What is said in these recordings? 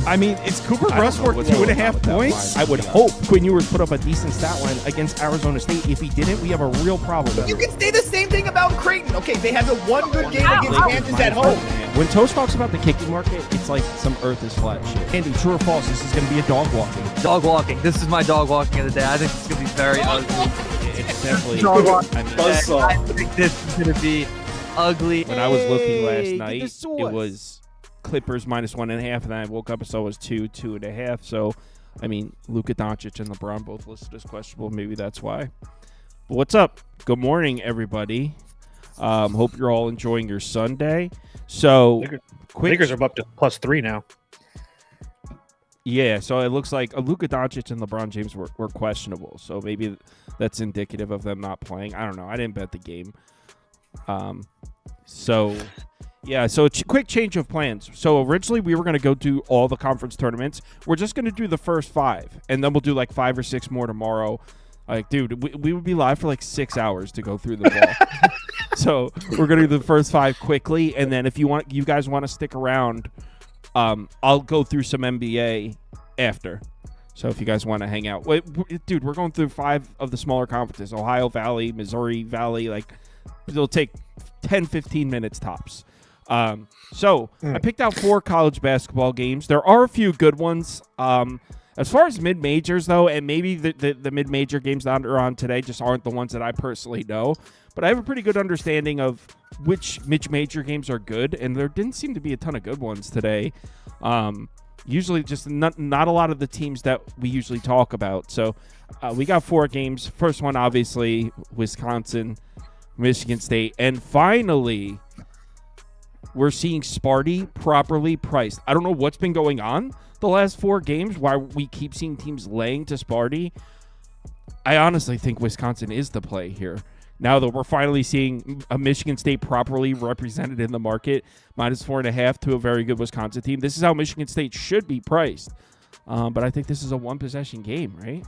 I mean, is Cooper Rush worth 2.5 points? I would hope Quinn Ewers put up a decent stat line against Arizona State. If he didn't, we have a real problem. You can say the same thing about Creighton. Okay, they had the one good game against Kansas at home. When Toast talks about the kicking market, it's like some earth is flat shit. Andy, true or false, this is going to be a dog walking. Dog walking. This is my dog walking of the day. I think it's going to be very ugly. It's definitely dog walking. I think this is going to be ugly. When I was looking last night, it was Clippers -1.5, and then I woke up and saw it was 2.5. So, I mean, Luka Doncic and LeBron both listed as questionable. Maybe that's why. But what's up? Good morning, everybody. Hope you're all enjoying your Sunday. So, Lakers are up to +3 now. Yeah, so it looks like Luka Doncic and LeBron James were questionable. So maybe that's indicative of them not playing. I don't know. I didn't bet the game. So quick change of plans. So originally we were going to go do all the conference tournaments. We're just going to do the first 5, and then we'll do like 5 or 6 more tomorrow. Like, dude, we would be live for like 6 hours to go through the ball. So we're going to do the first 5 quickly, and then if you guys want to stick around, I'll go through some NBA after. So if you guys want to hang out. Dude, we're going through 5 of the smaller conferences. Ohio Valley, Missouri Valley. Like, it'll take 10, 15 minutes tops. I picked out 4 college basketball games. There are a few good ones. As far as mid-majors, though, and maybe the mid-major games that are on today just aren't the ones that I personally know, but I have a pretty good understanding of which mid-major games are good, and there didn't seem to be a ton of good ones today. Usually just not a lot of the teams that we usually talk about. So we got 4 games. First one, obviously, Wisconsin, Michigan State, and finally we're seeing Sparty properly priced. I don't know what's been going on the last 4 games, why we keep seeing teams laying to Sparty. I honestly think Wisconsin is the play here. Now that we're finally seeing a Michigan State properly represented in the market, -4.5 to a very good Wisconsin team. This is how Michigan State should be priced. But I think this is a 1-possession game, right?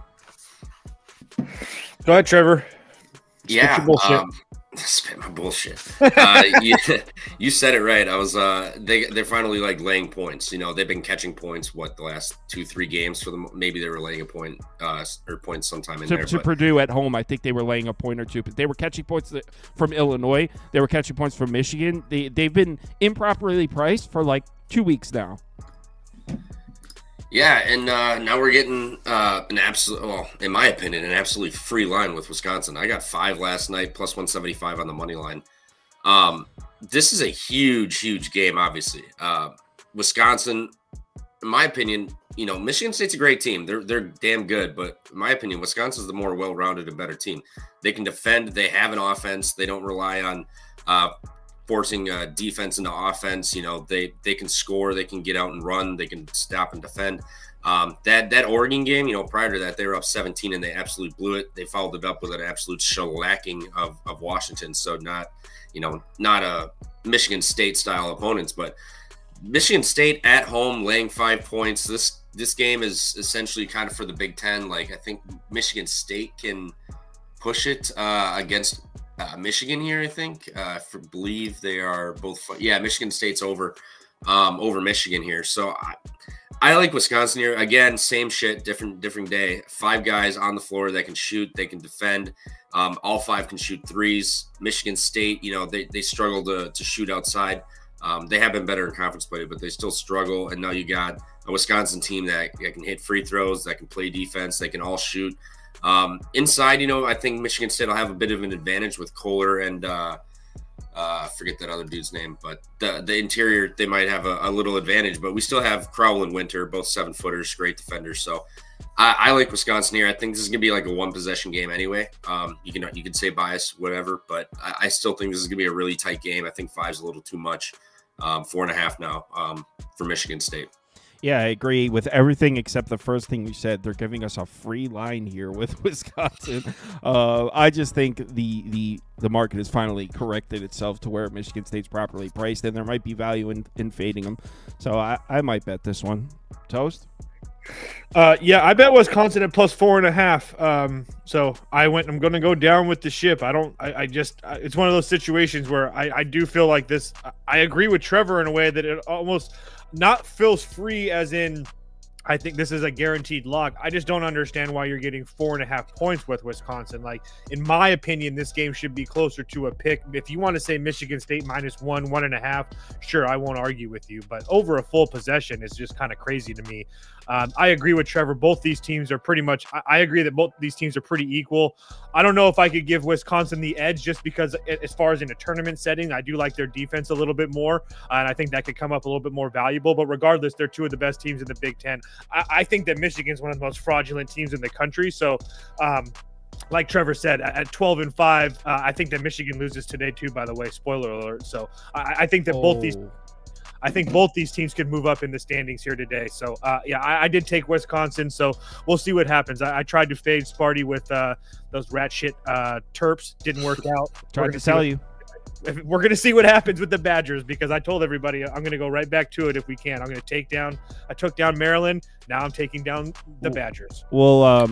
Go ahead, Trevor. Spit my bullshit. You said it right. I was they're finally like laying points. You know, they've been catching points the last 2-3 games for them. Maybe they were laying a point or points sometime in there. To Purdue at home, I think they were laying a point or 2, but they were catching points from Illinois. They were catching points from Michigan. They've been improperly priced for like 2 weeks now. Yeah, and now we're getting an absolute, well, in my opinion, an absolutely free line with Wisconsin. I got 5 last night, +175 on the money line. This is a huge game, obviously. Wisconsin, in my opinion, you know, Michigan State's a great team. They're damn good, but in my opinion, Wisconsin's the more well-rounded and better team. They can defend. They have an offense. They don't rely on forcing defense into offense. You know, they can score, they can get out and run, they can stop and defend. That Oregon game, you know, prior to that, they were up 17 and they absolutely blew it. They followed it up with an absolute shellacking of Washington. So not a Michigan State style opponents, but Michigan State at home laying 5 points. This game is essentially kind of for the Big Ten. Like, I think Michigan State can push it against Michigan here, I think. I believe they are both. Michigan State's over Michigan here. So I like Wisconsin here. Again, same shit, different day. 5 guys on the floor that can shoot, they can defend. All 5 can shoot threes. Michigan State, you know, they struggle to shoot outside. They have been better in conference play, but they still struggle. And now you got a Wisconsin team that can hit free throws, that can play defense, they can all shoot. Inside, you know, I think Michigan State will have a bit of an advantage with Kohler and I forget that other dude's name, but the interior, they might have a little advantage, but we still have Crowell and Winter, both 7-footers, great defenders. So I like Wisconsin here. I think this is going to be like a 1-possession game anyway. You can say bias, whatever, but I still think this is going to be a really tight game. I think 5's a little too much. 4.5 now for Michigan State. Yeah, I agree with everything except the first thing you said. They're giving us a free line here with Wisconsin. I just think the market has finally corrected itself to where Michigan State's properly priced, and there might be value in fading them. So I might bet this one. Toast? Yeah, I bet Wisconsin at plus 4.5. So I'm going to go down with the ship. It's one of those situations where I do feel like this. I agree with Trevor in a way that it almost not feels free, as in, I think this is a guaranteed lock. I just don't understand why you're getting 4.5 points with Wisconsin. Like, in my opinion, this game should be closer to a pick. If you want to say Michigan State -1.5, sure, I won't argue with you. But over a full possession is just kind of crazy to me. I agree with Trevor. Both these teams are pretty much – I agree that both these teams are pretty equal. I don't know if I could give Wisconsin the edge just because as far as in a tournament setting, I do like their defense a little bit more, and I think that could come up a little bit more valuable. But regardless, they're two of the best teams in the Big Ten. I think that Michigan's one of the most fraudulent teams in the country. So, like Trevor said, at 12-5, I think that Michigan loses today too, by the way. Spoiler alert. So I think that both these teams could move up in the standings here today. So, I did take Wisconsin. So we'll see what happens. I tried to fade Sparty with those rat shit Terps. Didn't work out. Tried to tell you. We're going to see what happens with the Badgers, because I told everybody I'm going to go right back to it if we can. I'm going to take down – I took down Maryland. Now I'm taking down the Badgers. Well,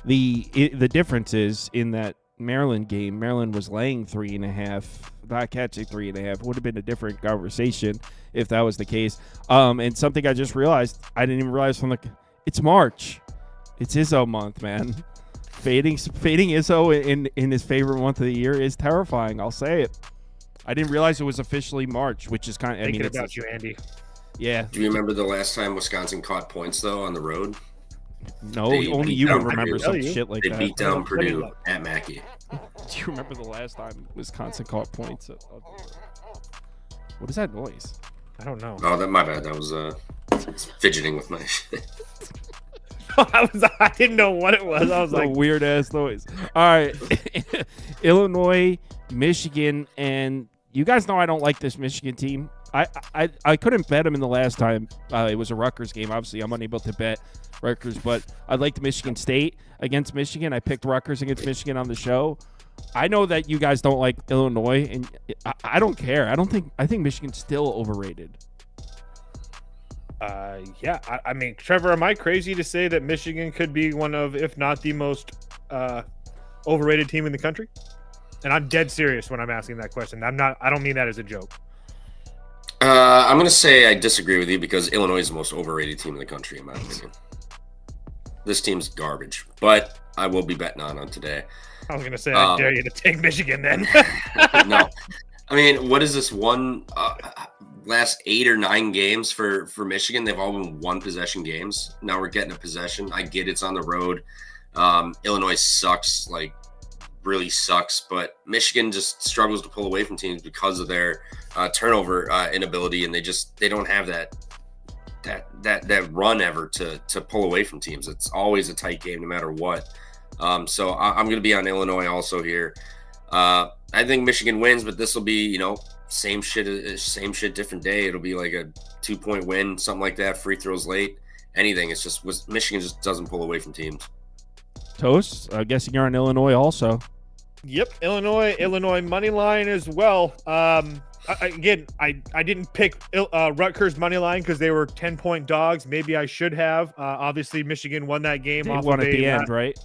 the difference is in that Maryland game, Maryland was laying 3.5, not catching 3.5. Would have been a different conversation if that was the case. And something I just realized, I didn't even realize it's March. It's Izzo month, man. Fading Izzo in his favorite month of the year is terrifying. I'll say it. I didn't realize it was officially March, which is kind of. Thinking about you, Andy. Yeah. Do you remember the last time Wisconsin caught points though on the road? No, only you would remember some shit like that. They beat down Purdue at Mackey. Do you remember the last time Wisconsin caught points? What is that noise? I don't know. Oh, my bad. That was fidgeting with my shit. I didn't know what it was. I was like, weird ass noise. All right, Illinois, Michigan, and you guys know I don't like this Michigan team. I couldn't bet them in the last time. It was a Rutgers game. Obviously, I'm unable to bet Rutgers, but I liked Michigan State against Michigan. I picked Rutgers against Michigan on the show. I know that you guys don't like Illinois, and I don't care. I think Michigan's still overrated. I mean, Trevor, am I crazy to say that Michigan could be one of, if not the most overrated team in the country? And I'm dead serious when I'm asking that question. I don't mean that as a joke. I'm going to say I disagree with you, because Illinois is the most overrated team in the country, in my opinion. This team's garbage, but I will be betting on today. I was going to say, I dare you to take Michigan then. No. I mean, what is this one last 8 or 9 games for Michigan? They've all been one possession games. Now we're getting a possession. I get it's on the road. Illinois sucks, like really sucks, but Michigan just struggles to pull away from teams because of their turnover inability, and they don't have that run ever to pull away from teams. It's always a tight game no matter what. So I'm going to be on Illinois also here. I think Michigan wins, but this will be, same shit, different day. It'll be like a 2-point win, something like that. Free throws late, anything. It's just Michigan just doesn't pull away from teams. Toast, I'm guessing you're on Illinois also. Yep, Illinois money line as well. I didn't pick Rutgers money line because they were 10-point dogs. Maybe I should have. Obviously, Michigan won that game. They won at the end, right?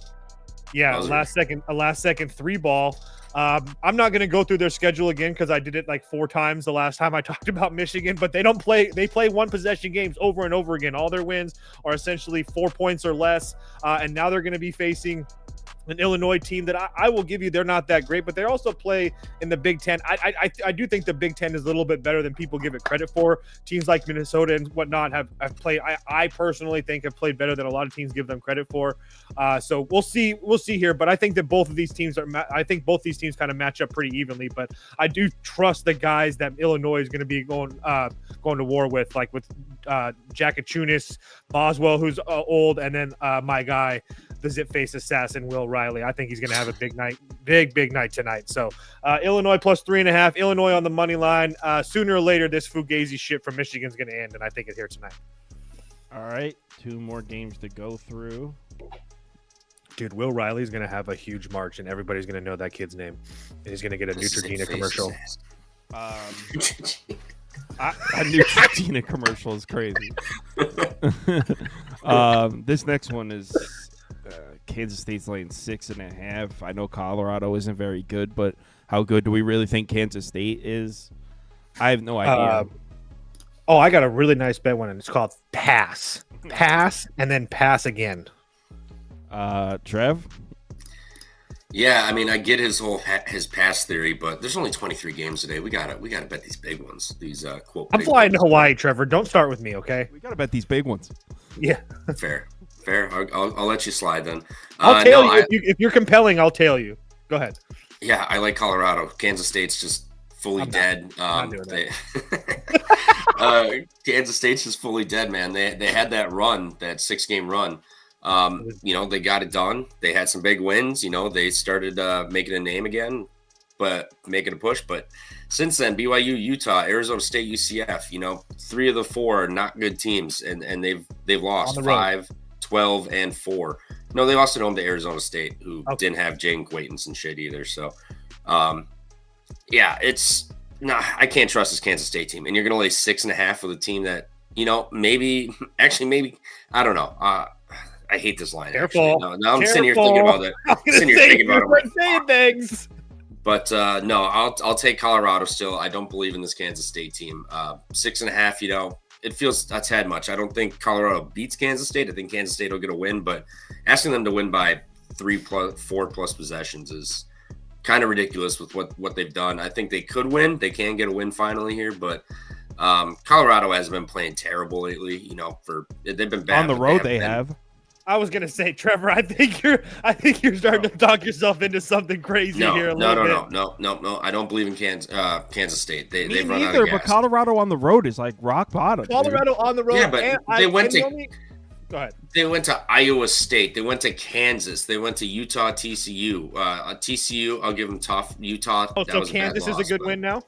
Yeah, last second 3 ball. I'm not going to go through their schedule again because I did it like 4 times the last time I talked about Michigan, but they play one possession games over and over again. All their wins are essentially 4 points or less. And now they're going to be facing an Illinois team that I will give you, they're not that great, but they also play in the Big Ten. I do think the Big Ten is a little bit better than people give it credit for. Teams like Minnesota and whatnot have played. I personally think have played better than a lot of teams give them credit for. So we'll see here, but I think that both of these teams kind of match up pretty evenly. But I do trust the guys that Illinois is going to be going to war with, like with Jakachunas, Boswell, who's old, and then my guy, the zip face assassin, Will Riley. I think he's going to have a big night, big night tonight. So Illinois plus 3.5, Illinois on the money line. Sooner or later, this Fugazi shit from Michigan is going to end, and I think it's here tonight. All right, 2 more games to go through. Dude, Will Riley's going to have a huge march, and everybody's going to know that kid's name. And he's going to get a Neutrogena commercial. A new Tina commercial is crazy. This next one is Kansas State's laying 6.5. I know Colorado isn't very good, but how good do we really think Kansas State is? I have no idea. I got a really nice bet one, and it's called pass, and then pass again. Trev? Yeah, I mean, I get his pass theory, but there's only 23 games today. We gotta bet these big ones. These quote. I'm flying to Hawaii, Trevor. Don't start with me, okay? We gotta bet these big ones. Yeah. Fair. I'll let you slide then. I'll tail you if you're compelling. I'll tail you. Go ahead. Yeah, I like Colorado. Kansas State's just fully dead. Kansas State's just fully dead, man. They had that run, that 6-game run. They got it done. They had some big wins. They started making a name again, but making a push. But since then, BYU, Utah, Arizona State, UCF, 3 of the 4 are not good teams, and they've lost 5, 12, and 4. No, they lost at home to Arizona State, who didn't have Jaden Quaintance and shit either. So, I can't trust this Kansas State team. And you're going to lay 6.5 with a team that, maybe, I don't know. I hate this line. Careful. Now I'm sitting here thinking about it. Saying things. But no, I'll take Colorado still. I don't believe in this Kansas State team. 6.5, it feels a tad much. I don't think Colorado beats Kansas State. I think Kansas State will get a win, but asking them to win by 4+ possessions is kind of ridiculous with what they've done. I think they could win. They can get a win finally here, but Colorado has been playing terrible lately. They've been bad on the road. They have. I was gonna say, Trevor, I think you're starting to talk yourself into something crazy here. No. I don't believe in Kansas State. They've run out of gas. But Colorado on the road is like rock bottom. Colorado on the road. Yeah, but they went to. Go ahead. They went to Iowa State. They went to Kansas. They went to Utah, TCU. TCU, I'll give them tough. Utah. Oh, so Kansas is a good win now.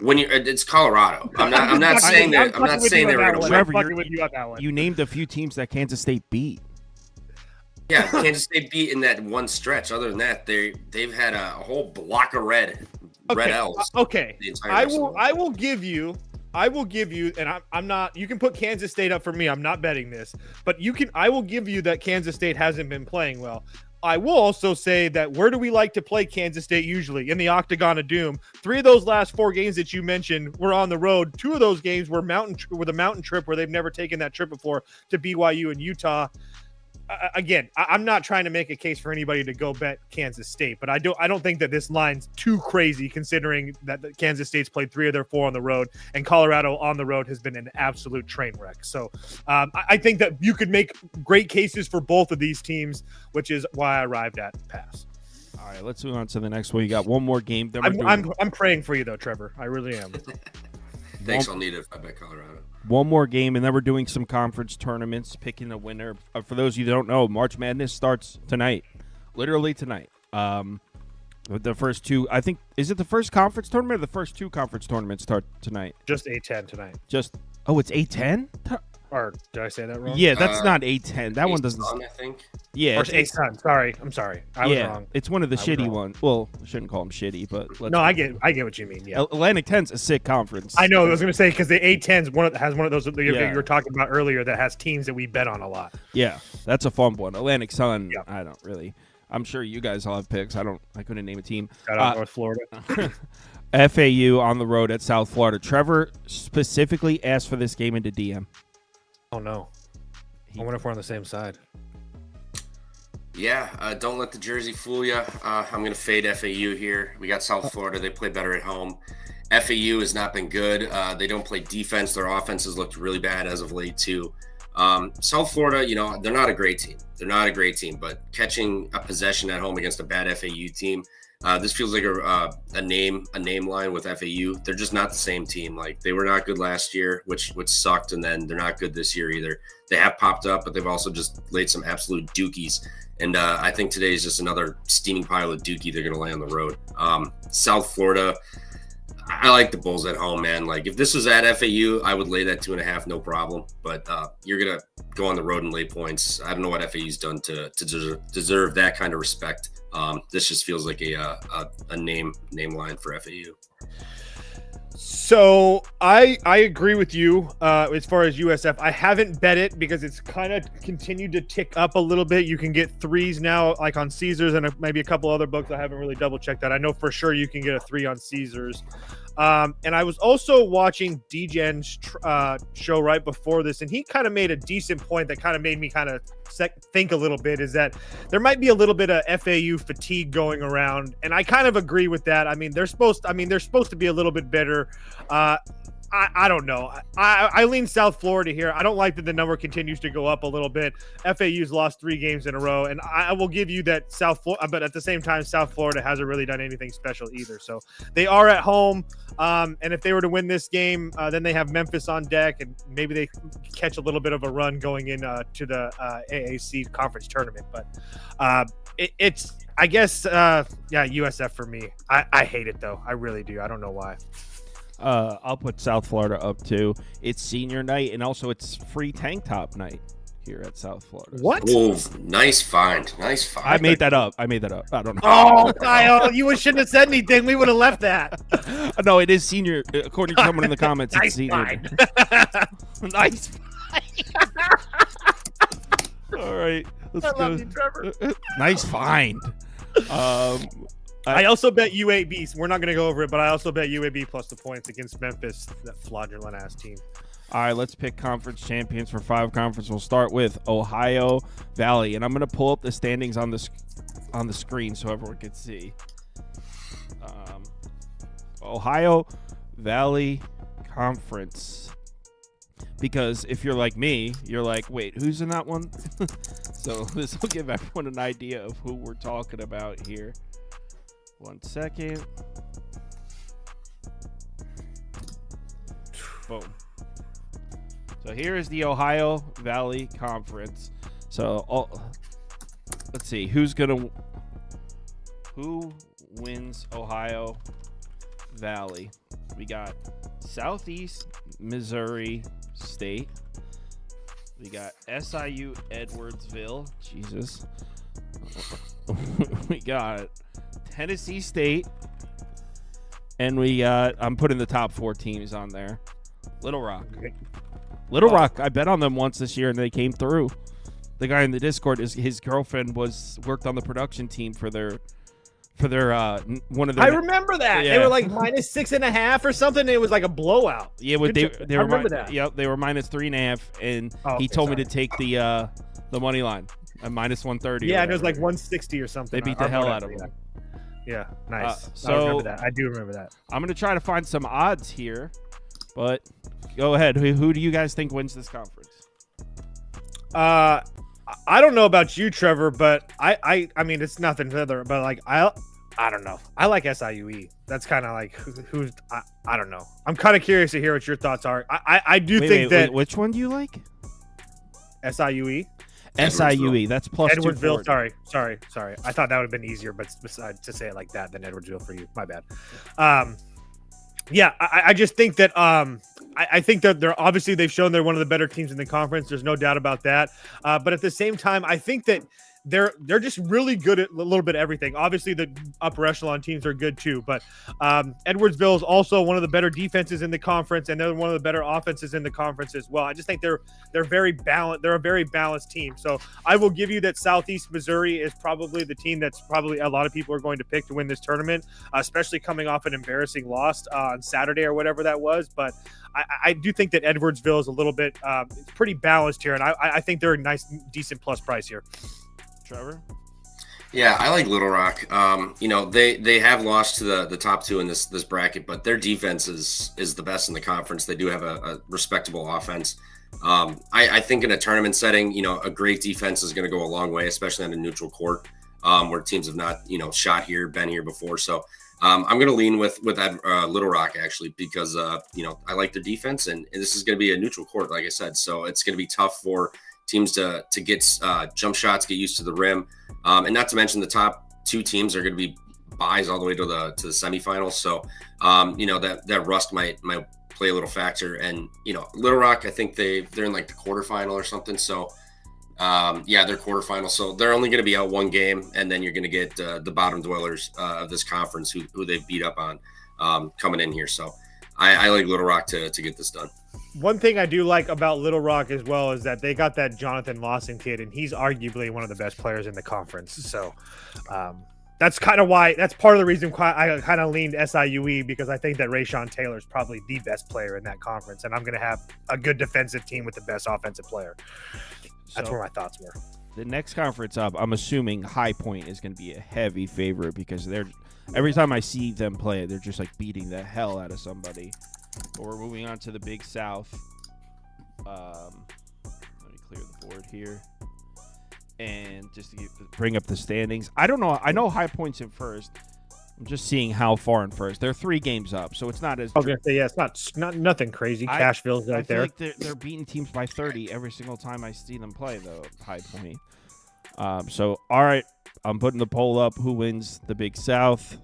It's Colorado. I'm not saying that. I'm not saying they were going to win. You named a few teams that Kansas State beat. Yeah, Kansas State beat in that one stretch. Other than that, they've had a whole block of red L's. Okay, I will give you, and I'm not. You can put Kansas State up for me. I'm not betting this, but I will give you that Kansas State hasn't been playing well. I will also say that where do we like to play Kansas State usually? In the Octagon of Doom. 3 of those last 4 games that you mentioned were on the road. 2 of those games were the mountain trip where they've never taken that trip before to BYU and Utah. Again, I'm not trying to make a case for anybody to go bet Kansas State, but I don't think that this line's too crazy considering that Kansas State's played 3 of their 4 on the road, and Colorado on the road has been an absolute train wreck. So I think that you could make great cases for both of these teams, which is why I arrived at pass. All right, let's move on to the next one. You got one more game. Then I'm praying for you though, Trevor. I really am. Thanks, I'll need it if I bet Colorado. One more game, and then we're doing some conference tournaments, picking a winner. For those of you who don't know, March Madness starts tonight, literally tonight. The first 2, I think, is it the first conference tournament or the first 2 conference tournaments start tonight? Just A10 tonight. It's A10? Or did I say that wrong? Yeah, that's not A10. That one doesn't. I think. Yeah, or it's A10. Sorry, I'm sorry. I was wrong. It's one of the shitty ones. Well, I shouldn't call them shitty, but I get what you mean. Yeah, Atlantic 10's a sick conference. I know. I was going to say because the A10's has one of those you were talking about earlier that has teams that we bet on a lot. Yeah, that's a fun one. Atlantic Sun. Yeah. I don't really. I'm sure you guys all have picks. I couldn't name a team. Shout out North Florida. FAU on the road at South Florida. Trevor specifically asked for this game into DM. Oh no. I wonder if we're on the same side. Yeah, don't let the jersey fool you. I'm going to fade FAU here. We got South Florida. They play better at home. FAU has not been good. They don't play defense. Their offense has looked really bad as of late, too. South Florida, they're not a great team. But catching a possession at home against a bad FAU team, this feels like a name line with FAU. They're just not the same team. Like, they were not good last year, which sucked, and then they're not good this year either. They have popped up, but they've also just laid some absolute dookies. And I think today is just another steaming pile of dookie they're going to lay on the road. South Florida, I like the Bulls at home, man. Like, if this was at FAU, I would lay that 2.5, no problem. But you're going to go on the road and lay points. I don't know what FAU's done to deserve that kind of respect. This just feels like a name line for FAU. So I agree with you as far as USF. I haven't bet it because it's kind of continued to tick up a little bit. You can get threes now, like on Caesars and maybe a couple other books. I haven't really double checked that. I know for sure you can get a 3 on Caesars. And I was also watching DJ's show right before this, and he kind of made a decent point that kind of made me kind of think a little bit, is that there might be a little bit of FAU fatigue going around, and I kind of agree with that. I mean, they're supposed to be a little bit better. I don't know. I lean South Florida here. I don't like that the number continues to go up a little bit. FAU's lost 3 games in a row, and I will give you that South Florida, but at the same time, South Florida hasn't really done anything special either. So they are at home, and if they were to win this game, then they have Memphis on deck, and maybe they catch a little bit of a run going in to the AAC conference tournament. But it's, I guess, USF for me. I hate it though. I really do. I don't know why. I'll put South Florida up too. It's senior night, and also it's free tank top night here at South Florida. What? Whoa, nice find. I made that up. I don't know. Oh, Kyle, you shouldn't have said anything. We would have left that. No, it is senior. According to someone in the comments, it's senior. Nice find. All right. Let's go. Love you, Trevor. Nice find. I also bet UAB. We're not going to go over it, but I also bet UAB plus the points against Memphis, that fraudulent ass team. All right, let's pick conference champions for 5 conference. We'll start with Ohio Valley, and I'm going to pull up the standings on the screen so everyone can see. Ohio Valley Conference. Because if you're like me, you're like, wait, who's in that one? So this will give everyone an idea of who we're talking about here. 1 second. Boom. So here is the Ohio Valley Conference. So let's see who wins Ohio Valley. We got Southeast Missouri State. We got SIU Edwardsville. Jesus. We got Tennessee State, and we got, I'm putting the top 4 teams on there. Little Rock. Little Rock, I bet on them once this year, and they came through. The guy in the Discord, his girlfriend worked on the production team for their one of their. I remember that. Yeah. They were like -6.5 or something. It was like a blowout. Yeah, I remember that. Yep, they were -3.5, and he told me to take the money line at -130. Yeah, and it was like 160 or something. They beat the hell out of them. Yeah, nice. So I remember that. I do remember that. I'm gonna try to find some odds here, but go ahead. Who do you guys think wins this conference? I don't know about you, Trevor, but I mean it's nothing further, but like I don't know. I like SIUE. That's kind of like who's I don't know. I'm kind of curious to hear what your thoughts are. I do think that which one do you like? SIUE. SIUE. That's plus Edwardsville. 240. Sorry. I thought that would have been easier, but besides to say it like that than Edwardsville for you. My bad. Yeah, I just think that I think that they're obviously they've shown they're one of the better teams in the conference. There's no doubt about that. But at the same time, I think that they're just really good at a little bit of everything. Obviously, the upper echelon teams are good too, but Edwardsville is also one of the better defenses in the conference, and they're one of the better offenses in the conference as well. I just think they're very balanced. They're a very balanced team. So I will give you that Southeast Missouri is probably the team that's probably a lot of people are going to pick to win this tournament, especially coming off an embarrassing loss on Saturday or whatever that was. But I do think that Edwardsville is a little bit pretty balanced here, and I think they're a nice, decent plus price here. Trevor? Yeah, I like Little Rock. They have lost to the top 2 in this bracket, but their defense is the best in the conference. They do have a respectable offense. I think in a tournament setting, a great defense is going to go a long way, especially on a neutral court where teams have not, shot here, been here before. So I'm going to lean with Little Rock actually because I like their defense, and this is going to be a neutral court, like I said. So it's going to be tough for teams to get jump shots, get used to the rim, and not to mention the top 2 teams are going to be buys all the way to the semifinals. So that rust might play a little factor. And Little Rock, I think they're in like the quarterfinal or something. So they're quarterfinal. So they're only going to be out 1 game, and then you're going to get the bottom dwellers of this conference who they beat up on coming in here. So I like Little Rock to get this done. One thing I do like about Little Rock as well is that they got that Jonathan Lawson kid, and he's arguably one of the best players in the conference. So that's kind of why. That's part of the reason why I kind of leaned SIUE, because I think that Rayshawn Taylor is probably the best player in that conference, and I'm going to have a good defensive team with the best offensive player. That's where my thoughts were. The next conference up, I'm assuming High Point is going to be a heavy favorite because every time I see them play, they're just like beating the hell out of somebody. But we're moving on to the Big South. Let me clear the board here. And just to bring up the standings. I don't know. I know High Point's in first. I'm just seeing how far in first. They're 3 games up, so it's not as. Okay, yeah, it's not nothing crazy. Cashville's right there. I feel like they're beating teams by 30 every single time I see them play, though. High Point. So all right, I'm putting the poll up. Who wins the Big South?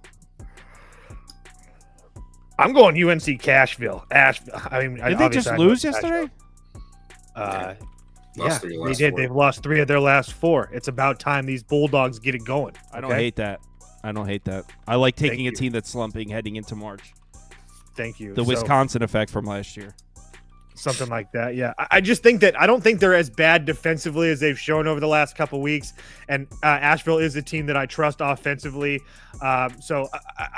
I'm going UNC Cashville. Did they just lose yesterday? Yeah, they did. 4. They've lost 3 of their last 4. It's about time these Bulldogs get it going. I don't hate that. I like taking a team that's slumping heading into March. Thank you. The Wisconsin effect from last year. Something like that, yeah. I just think that I don't think they're as bad defensively as they've shown over the last couple weeks. And Asheville is a team that I trust offensively.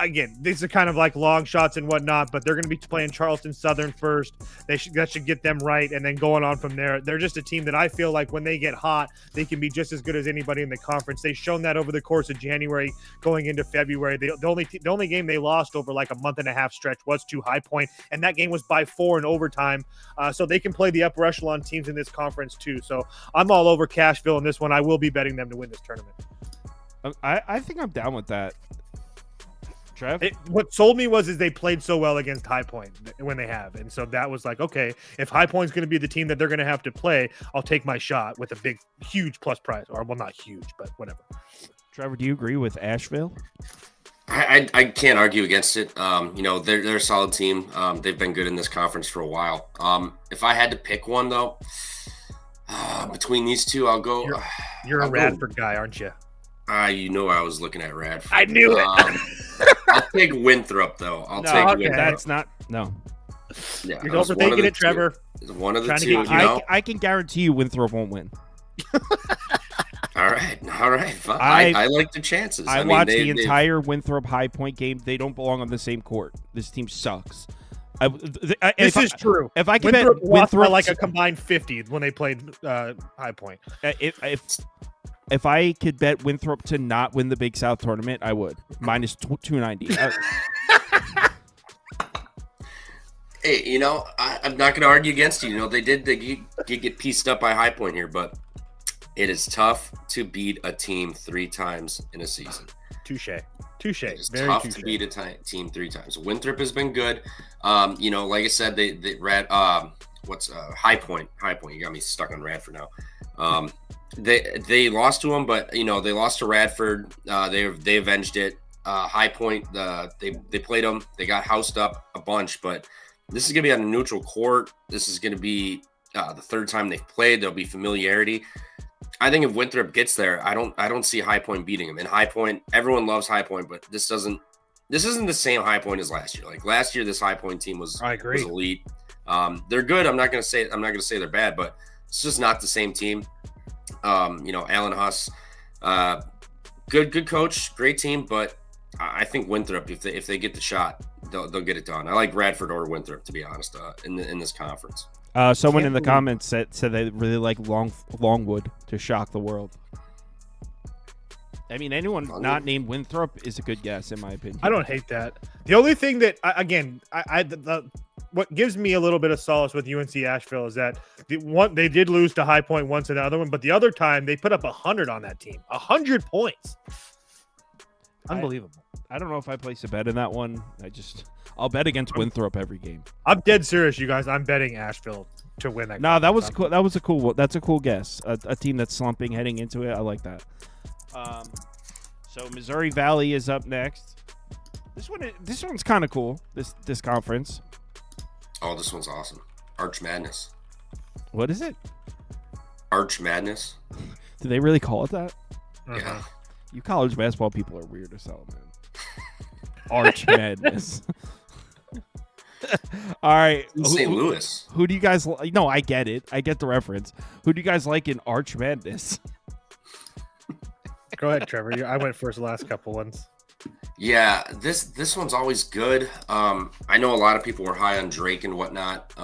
Again, these are kind of like long shots and whatnot, but they're going to be playing Charleston Southern first. That should get them right, and then going on from there. They're just a team that I feel like when they get hot, they can be just as good as anybody in the conference. They've shown that over the course of January going into February. The only game they lost over like a month and a half stretch was to High Point, and that game was by 4 in overtime. So they can play the upper echelon teams in this conference too. So I'm all over Cashville in this one. I will be betting them to win this tournament. I think I'm down with that. Trev? What sold me was they played so well against High Point when they have. And so that was like, okay, if High Point's going to be the team that they're going to have to play, I'll take my shot with a big, huge plus prize. Or, well, not huge, but whatever. Trevor, do you agree with Asheville? I can't argue against it. They're a solid team. They've been good in this conference for a while. If I had to pick one, though, between these two, I'll go. You're a Radford guy, aren't you? I was looking at Radford. I knew it. I'll take Winthrop, though. Winthrop. That's not. No. Yeah, you're overthinking it, Trevor. One of the two. I can guarantee you Winthrop won't win. All right. Fine. I like the chances. I watched the entire Winthrop High Point game. They don't belong on the same court. This team sucks. This is true. If I could Winthrop bet Winthrop like a combined 50 when they played High Point. If I could bet Winthrop to not win the Big South tournament, I would. Minus 290. Hey, I'm not going to argue against you. They did get pieced up by High Point here, but it is tough to beat a team 3 times in a season. Touche. It's Very tough touche. to beat a team 3 times. Winthrop has been good. Like I said, they Rad. High Point? You got me stuck on Radford now. They lost to them, but they lost to Radford. They avenged it. High Point. They played them. They got housed up a bunch, but this is gonna be on a neutral court. This is gonna be the 3rd time they've played. There'll be familiarity. I think if Winthrop gets there, I don't see High Point beating them. And High Point, everyone loves High Point, but this isn't the same High Point as last year. Like last year, this High Point team was elite. They're good. I'm not gonna say they're bad, but it's just not the same team. Alan Huss, good coach, great team, but I think Winthrop, if they get the shot, they'll get it done. I like Radford or Winthrop, to be honest, in this conference. Someone in the comments said they really like Longwood to shock the world. I mean, anyone not named Winthrop is a good guess, in my opinion. I don't hate that. The only thing that, what gives me a little bit of solace with UNC Asheville is that they did lose to High Point once in the other one, but the other time they put up 100 on that team. 100 points. Unbelievable. I don't know if I place a bet in that one. I'll bet against Winthrop every game. I'm dead serious, you guys. I'm betting Asheville to win that. No, that was cool. That's a cool guess. A team that's slumping heading into it. I like that. So Missouri Valley is up next. This one's kind of cool. This conference. Oh, this one's awesome. Arch Madness. What is it? Arch Madness. Do they really call it that? Yeah. You college basketball people are weird as hell, man. Arch Madness. All right. St. Louis. Who do you guys like? No, I get it. I get the reference. Who do you guys like in Arch Madness? Go ahead, Trevor. I went first the last couple ones. Yeah, this one's always good. I know a lot of people were high on Drake and whatnot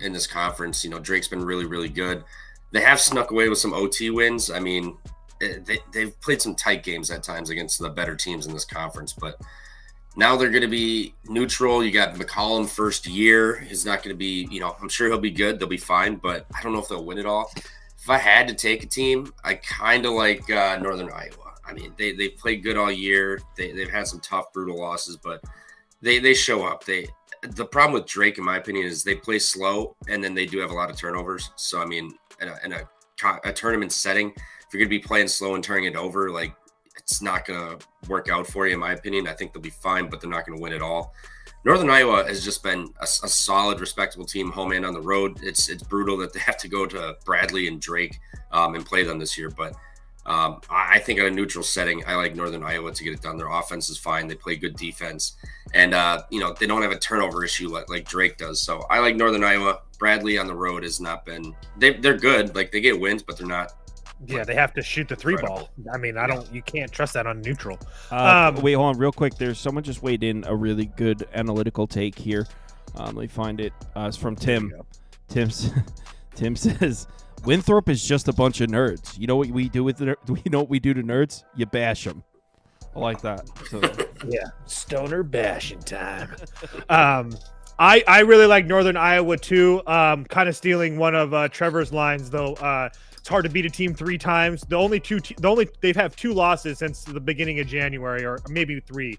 in this conference. You know, Drake's been really, really good. They have snuck away with some OT wins. I mean, they've played some tight games at times against the better teams in this conference, but now they're going to be neutral. You got McCollum first year. He's not going to be, you know, I'm sure he'll be good. They'll be fine, but I don't know if they'll win it all. If I had to take a team, I kind of like Northern Iowa. I mean, they played good all year. They've had some tough, brutal losses, but they show up. The problem with Drake, in my opinion, is they play slow, and then they do have a lot of turnovers. So, I mean, in a tournament setting, if you're going to be playing slow and turning it over, like, it's not going to work out for you, in my opinion. I think they'll be fine, but they're not going to win it all. Northern Iowa has just been a solid, respectable team, home and on the road. It's brutal that they have to go to Bradley and Drake and play them this year, but I think in a neutral setting, I like Northern Iowa to get it done. Their offense is fine. They play good defense, and you know, they don't have a turnover issue like Drake does. So I like Northern Iowa. Bradley on the road has not been. They're good. Like, they get wins, but they're not. Yeah, they have to shoot the three ball. I mean, you can't trust that on neutral. Wait, hold on, real quick. There's someone just weighed in a really good analytical take here. Let me find it. It's from Tim. Tim says, Winthrop is just a bunch of nerds. You know what we do with you know what we do to nerds? You bash them. I like that. So. Yeah, stoner bashing time. I really like Northern Iowa too. Kind of stealing one of Trevor's lines though. It's hard to beat a team 3 times. They've had 2 losses since the beginning of January, or maybe 3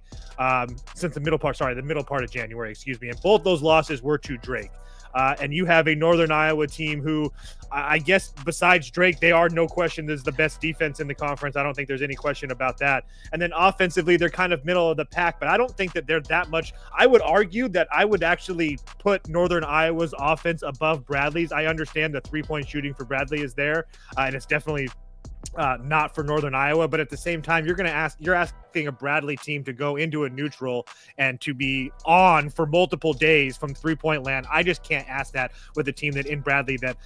since the middle part of January, excuse me. And both those losses were to Drake. And you have a Northern Iowa team who, I guess, besides Drake, they are no question is the best defense in the conference. I don't think there's any question about that. And then offensively, they're kind of middle of the pack, but I don't think that they're that much. I would argue that I would actually put Northern Iowa's offense above Bradley's. I understand the 3-point shooting for Bradley is there, and it's definitely not for Northern Iowa, but at the same time, you're asking a Bradley team to go into a neutral and to be on for multiple days from 3-point land. I just can't ask that with a team that in Bradley that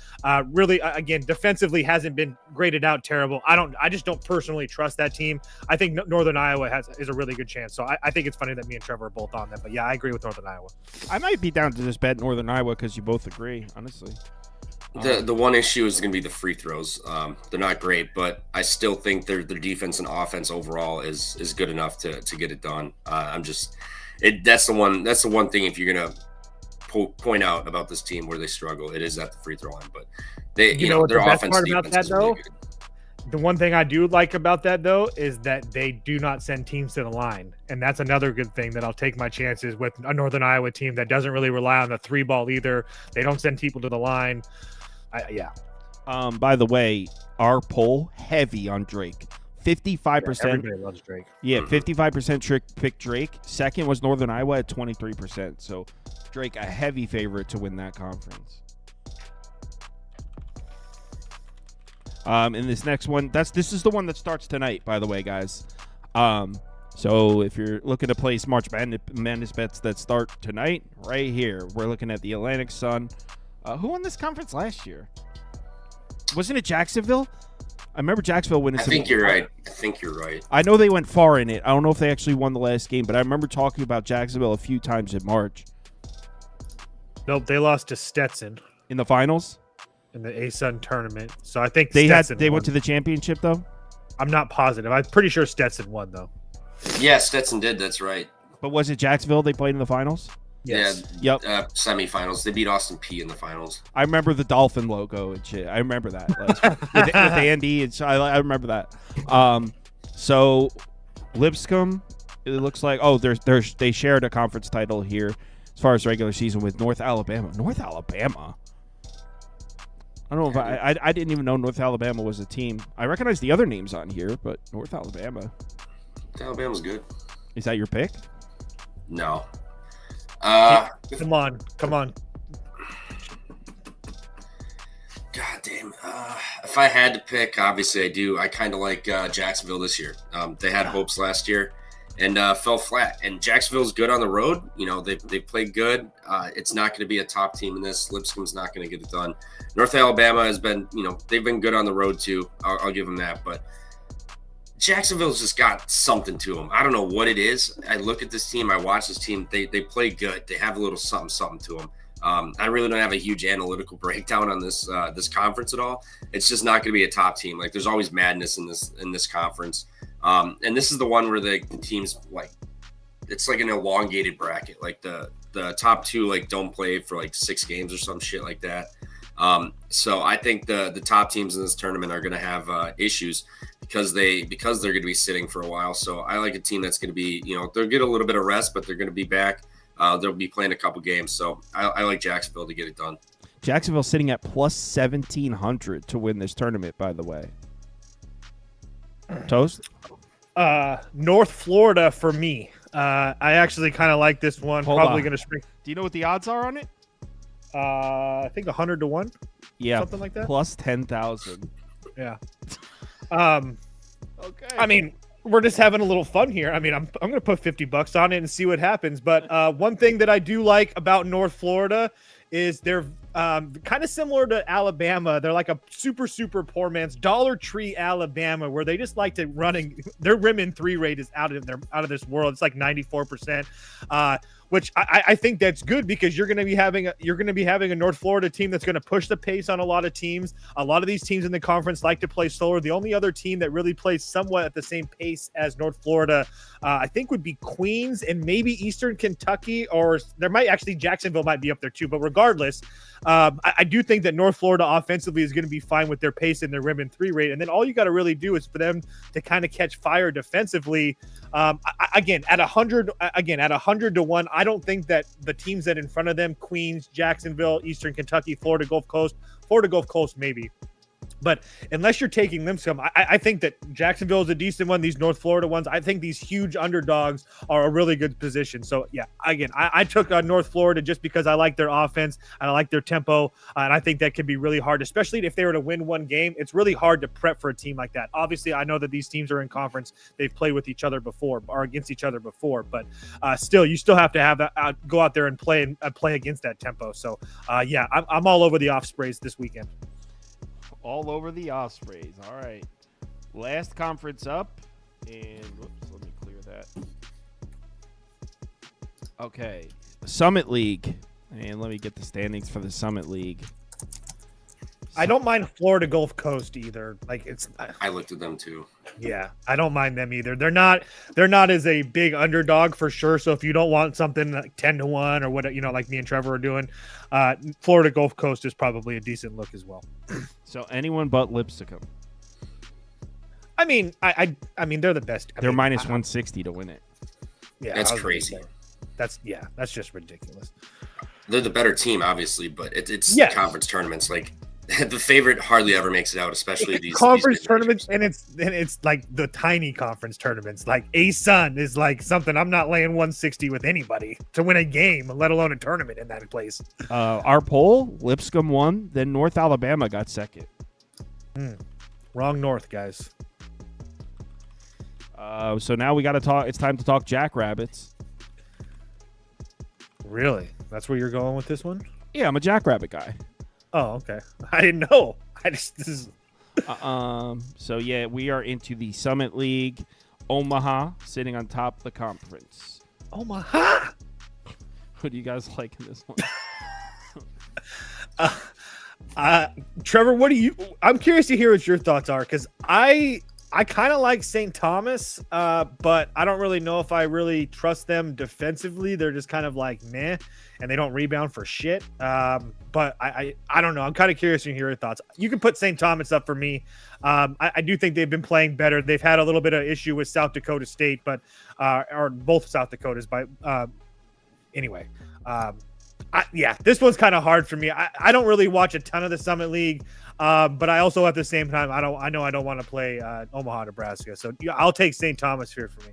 really, again, defensively hasn't been graded out terrible. I just don't personally trust that team. I think Northern Iowa is a really good chance. So I think it's funny that me and Trevor are both on them. But yeah, I agree with Northern Iowa. I might be down to just bet Northern Iowa because you both agree, honestly. The one issue is going to be the free throws. They're not great, but I still think their defense and offense overall is good enough to get it done. That's the one thing, if you're going to point out about this team where they struggle, it is at the free throw line. But their the best offense part about that, though? Really good. The one thing I do like about that, though, is that they do not send teams to the line. And that's another good thing that I'll take my chances with a Northern Iowa team that doesn't really rely on the 3-ball either. They don't send people to the line. Yeah. By the way, our poll heavy on Drake. 55%. Yeah, everybody loves Drake. Yeah, 55% picked Drake. Second was Northern Iowa at 23%. So Drake a heavy favorite to win that conference. In this next one, this is the one that starts tonight, by the way, guys. So if you're looking to place March Madness bets that start tonight, right here, we're looking at the Atlantic Sun. Who won this conference last year? Wasn't it Jacksonville? I remember Jacksonville winning. I think you're right. I know they went far in it. I don't know if they actually won the last game, but I remember talking about Jacksonville a few times in March. Nope, they lost to Stetson in the finals in the ASUN tournament. So I think they Stetson went to the championship though. I'm not positive. I'm pretty sure Stetson won though. Yeah, Stetson did. That's right. But was it Jacksonville they played in the finals? Yes. Yeah. Yep. Semifinals. They beat Austin P in the finals. I remember the Dolphin logo and shit. I remember that with Andy and I remember that. So Lipscomb, it looks like they shared a conference title here as far as regular season with North Alabama. North Alabama. I don't know if I didn't even know North Alabama was a team. I recognize the other names on here, but North Alabama. Alabama's good. Is that your pick? No. Come on. God damn. If I had to pick, obviously I do. I kind of like Jacksonville this year. They had hopes last year, and fell flat. And Jacksonville's good on the road. You know, they played good. It's not going to be a top team in this. Lipscomb's not going to get it done. North Alabama has been, you know, they've been good on the road too. I'll give them that. But Jacksonville's just got something to them. I don't know what it is. I look at this team. I watch this team. They play good. They have a little something to them. I really don't have a huge analytical breakdown on this conference at all. It's just not going to be a top team. Like, there's always madness in this conference, and this is the one where the teams, like, it's like an elongated bracket. Like the top two like don't play for like 6 games or some shit like that. So I think the top teams in this tournament are going to have issues because they're going to be sitting for a while. So I like a team that's going to be, you know, they'll get a little bit of rest, but they're going to be back. They'll be playing a couple games, so I like Jacksonville to get it done. Jacksonville sitting at plus 1,700 to win this tournament, by the way. Toast? North Florida for me. I actually kind of like this one. Hold Probably on. going to spring. Do you know what the odds are on it? I think 100 to 1. Yeah, Something like that? Plus 10,000. Yeah. Okay. I mean, we're just having a little fun here. I mean, I'm going to put $50 on it and see what happens. But one thing that I do like about North Florida is they're kind of similar to Alabama. They're like a super poor man's Dollar Tree, Alabama, where they just like to their rim and 3 rate is out of this world. It's like 94%. Which I think that's good because you're going to be having a North Florida team that's going to push the pace on a lot of teams. A lot of these teams in the conference like to play slower. The only other team that really plays somewhat at the same pace as North Florida, I think, would be Queens and maybe Eastern Kentucky, or there might actually Jacksonville might be up there too. But regardless, I do think that North Florida offensively is going to be fine with their pace and their rim and 3 rate. And then all you got to really do is for them to kind of catch fire defensively. Again, at 100 to 1, I don't think that the teams that in front of them, Queens, Jacksonville, Eastern Kentucky, Florida Gulf Coast, maybe. But unless you're taking Lipscomb, I think that Jacksonville is a decent one. These North Florida ones, I think these huge underdogs are a really good position. So, yeah, again, I took North Florida just because I like their offense and I like their tempo. And I think that could be really hard, especially if they were to win one game. It's really hard to prep for a team like that. Obviously, I know that these teams are in conference. They've played with each other before or against each other before. But still, you still have to have go out there and play against that tempo. So, yeah, I'm all over the Ospreys this weekend. All over the Ospreys. All right. Last conference up. And whoops, let me clear that. Okay. Summit League. And let me get the standings for the Summit League. I don't mind Florida Gulf Coast either. Like I looked at them too. Yeah, I don't mind them either. They're not as a big underdog for sure. So if you don't want something like 10 to 1 or what, you know, like me and Trevor are doing, Florida Gulf Coast is probably a decent look as well. So anyone but Lipscomb. I mean, I mean they're the best. They're minus 160 to win it. Yeah, that's crazy. That's just ridiculous. They're the better team, obviously, but it's conference tournaments. Like, the favorite hardly ever makes it out, especially these conference tournaments, and it's like the tiny conference tournaments. Like ASUN is like something I'm not laying 160 with anybody to win a game, let alone a tournament in that place. Our poll, Lipscomb won, then North Alabama got second. Wrong North, guys. So now we got to talk. It's time to talk Jackrabbits. Really? That's where you're going with this one? Yeah, I'm a Jackrabbit guy. Oh, okay. I didn't know. So yeah, we are into the Summit League. Omaha sitting on top of the conference. Omaha. Who do you guys like in this one? Trevor, I'm curious to hear what your thoughts are, because I kind of like St. Thomas, but I don't really know if I really trust them defensively. They're just kind of like meh, and they don't rebound for shit. But I don't know. I'm kind of curious to hear your thoughts. You can put St. Thomas up for me. I do think they've been playing better. They've had a little bit of issue with South Dakota State, but or both South Dakotas. But anyway, this one's kind of hard for me. I don't really watch a ton of the Summit League. But I also at the same time, I don't want to play Omaha, Nebraska. So I'll take St. Thomas here for me.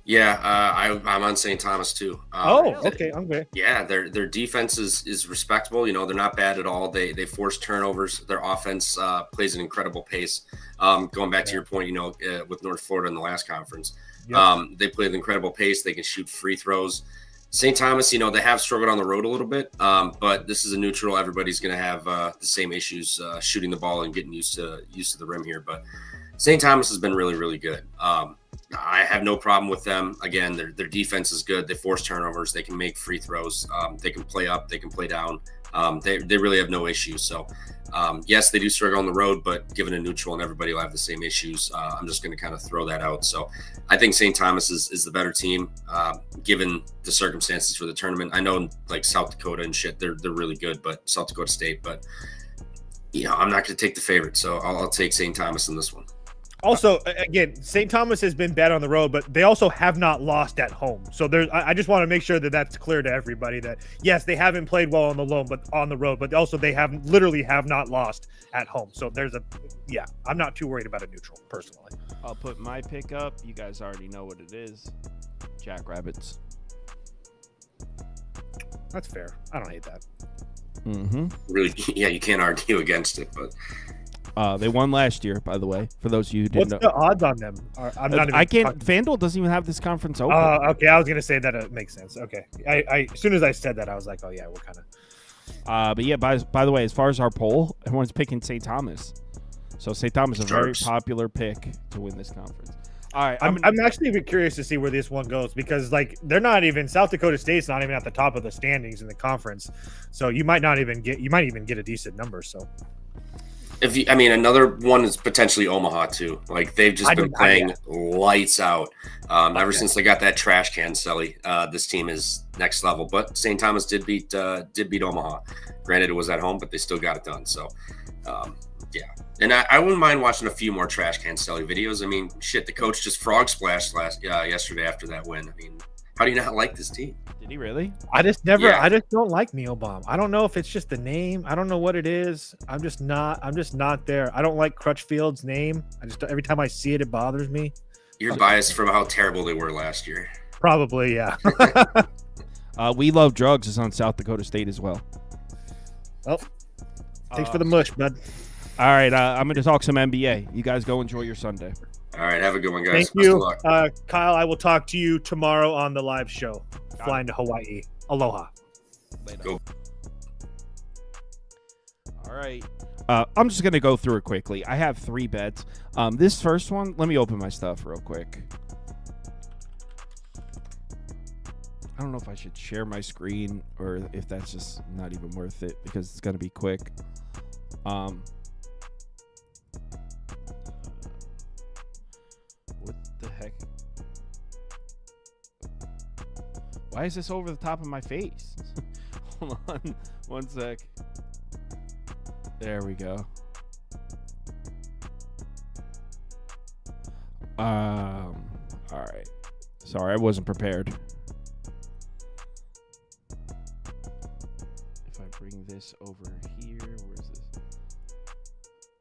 Yeah, I'm on St. Thomas too. Okay, I'm good. Yeah, their defense is respectable. You know, they're not bad at all. They force turnovers. Their offense plays an incredible pace. Going back to your point, you know, with North Florida in the last conference, Yep. They play with incredible pace. They can shoot free throws. St. Thomas, they have struggled on the road a little bit, but this is a neutral. Everybody's going to have the same issues shooting the ball and getting used to the rim here. But St. Thomas has been really, really good. I have no problem with them. Again, their defense is good. They force turnovers. They can make free throws. They can play up. They can play down. They really have no issues. So, yes, they do struggle on the road, but given a neutral and everybody will have the same issues, I'm just going to kind of throw that out. So I think St. Thomas is the better team, given the circumstances for the tournament. I know like South Dakota and shit, they're really good, but South Dakota State, but I'm not going to take the favorite. So I'll take St. Thomas in this one. Also, again, St. Thomas has been bad on the road, but they also have not lost at home. So I just want to make sure that that's clear to everybody that, yes, they haven't played well on the road, but also they literally have not lost at home. So I'm not too worried about a neutral personally. I'll put my pick up. You guys already know what it is. Jackrabbits. That's fair. I don't hate that. Mm-hmm. Really, yeah, you can't argue against it, but. They won last year, by the way. For those of you who didn't know, what's the odds on them? I can't. FanDuel doesn't even have this conference open. Okay. I was gonna say that it makes sense. Okay. I as soon as I said that, I was like, oh yeah, we're kind of. But yeah. By the way, as far as our poll, everyone's picking St. Thomas. So St. Thomas is a very popular pick to win this conference. All right. I'm actually even curious to see where this one goes because they're not even South Dakota State's not even at the top of the standings in the conference, so you might even get a decent number. So. Another one is potentially Omaha too. Like they've just been playing lights out ever since they got that trash can Sully. This team is next level. But St. Thomas did beat Omaha. Granted, it was at home, but they still got it done. So, yeah. And I wouldn't mind watching a few more trash can Sully videos. I mean, shit, the coach just frog splashed yesterday after that win. I mean, how do you not like this team? Did he really? I just don't like Neil Baum. I don't know if it's just the name. I don't know what it is. I'm just not there. I don't like Crutchfield's name. Every time I see it, it bothers me. You're biased from how terrible they were last year. Probably, yeah. We Love Drugs is on South Dakota State as well. Well, thanks for the mush, bud. All right, I'm going to talk some NBA. You guys go enjoy your Sunday. All right, have a good one, guys. Thank you. Kyle, I will talk to you tomorrow on the live show. Flying to Hawaii. Aloha. Go. All right. I'm just going to go through it quickly. I have 3 bets. This first one, let me open my stuff real quick. I don't know if I should share my screen or if that's just not even worth it because it's going to be quick. What the heck? Why is this over the top of my face? Hold on 1 sec. There we go. All right. Sorry, I wasn't prepared. If I bring this over here, where's this?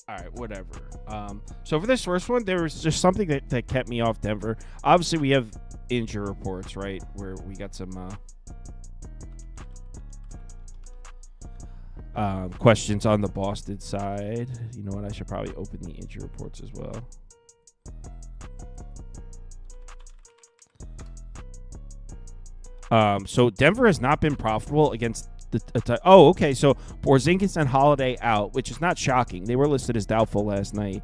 All right, whatever. So for this first one, there was just something that kept me off Denver. Obviously, we have injury reports, right? Where we got some questions on the Boston side. You know what? I should probably open the injury reports as well. So Denver has not been profitable against okay. So Porzingis and Holiday out, which is not shocking. They were listed as doubtful last night.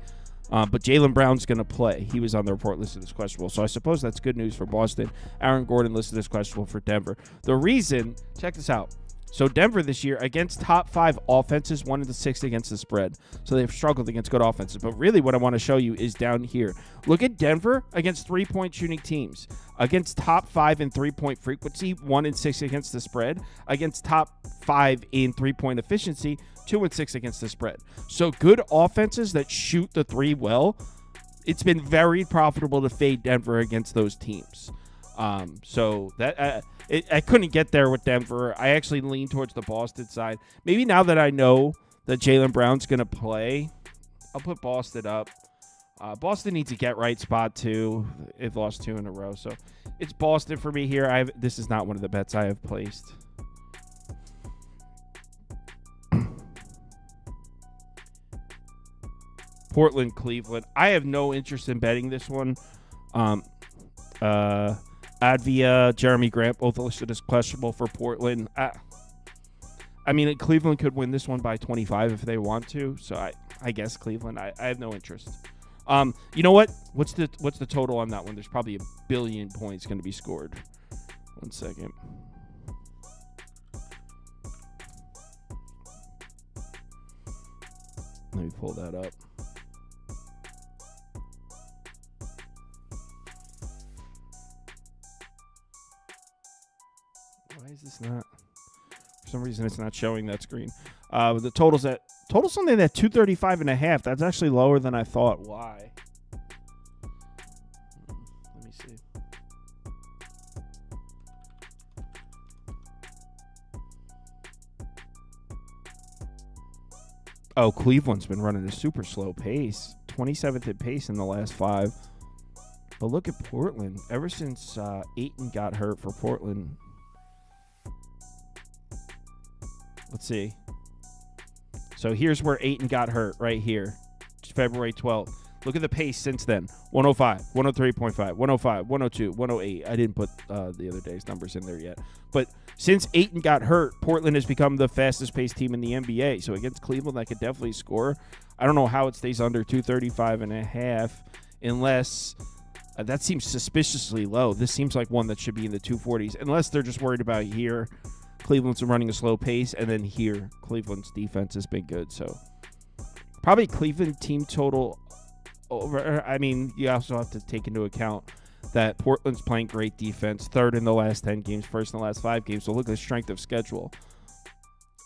But Jaylen Brown's going to play. He was on the report listed as questionable. So I suppose that's good news for Boston. Aaron Gordon listed as questionable for Denver. The reason, check this out. So Denver this year, against top 5 offenses, 1 of the 6 against the spread. So they've struggled against good offenses. But really what I want to show you is down here. Look at Denver against 3-point shooting teams. Against top 5 in 3-point frequency, 1 and 6 against the spread. Against top 5 in 3-point efficiency, 2 and 6 against the spread. So good offenses that shoot the 3 well, it's been very profitable to fade Denver against those teams. So that I couldn't get there with Denver. I actually lean towards the Boston side. Maybe now that I know that Jaylen Brown's going to play, I'll put Boston up. Boston needs a get-right spot, too. They've lost 2 in a row. So it's Boston for me here. This is not one of the bets I have placed. Portland, Cleveland. I have no interest in betting this one. Advia, Jeremy Grant, both listed as questionable for Portland. I mean, Cleveland could win this one by 25 if they want to. So I guess Cleveland. I have no interest. You know what? What's the total on that one? There's probably 1 billion points going to be scored. 1 second. Let me pull that up. Why is this not? For some reason, it's not showing that screen. The total's something at 235.5. That's actually lower than I thought. Why? Let me see. Oh, Cleveland's been running a super slow pace. 27th at pace in the last 5. But look at Portland. Ever since Ayton got hurt for Portland. Let's see. So here's where Ayton got hurt, right here. February 12th. Look at the pace since then. 105, 103.5, 105, 102, 108. I didn't put the other day's numbers in there yet. But since Ayton got hurt, Portland has become the fastest paced team in the NBA. So against Cleveland, I could definitely score. I don't know how it stays under 235.5 unless that seems suspiciously low. This seems like one that should be in the 240s unless they're just worried about here. Cleveland's running a slow pace, and then here, Cleveland's defense has been good. So probably Cleveland team total over. I mean, you also have to take into account that Portland's playing great defense, 3rd in the last 10 games, 1st in the last 5 games. So look at the strength of schedule.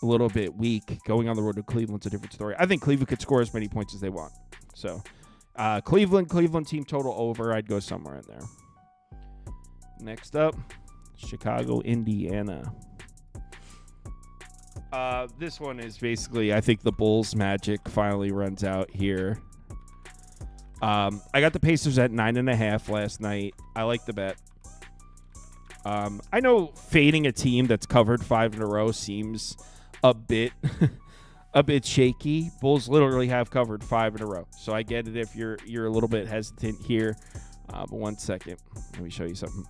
A little bit weak. Going on the road to Cleveland's a different story. I think Cleveland could score as many points as they want. So Cleveland team total over. I'd go somewhere in there. Next up, Chicago, Indiana. This one is basically, I think the Bulls' magic finally runs out here. I got the Pacers at 9.5 last night. I like the bet. I know fading a team that's covered 5 in a row seems a bit shaky. Bulls literally have covered 5 in a row, so I get it if you're a little bit hesitant here. But 1 second, let me show you something.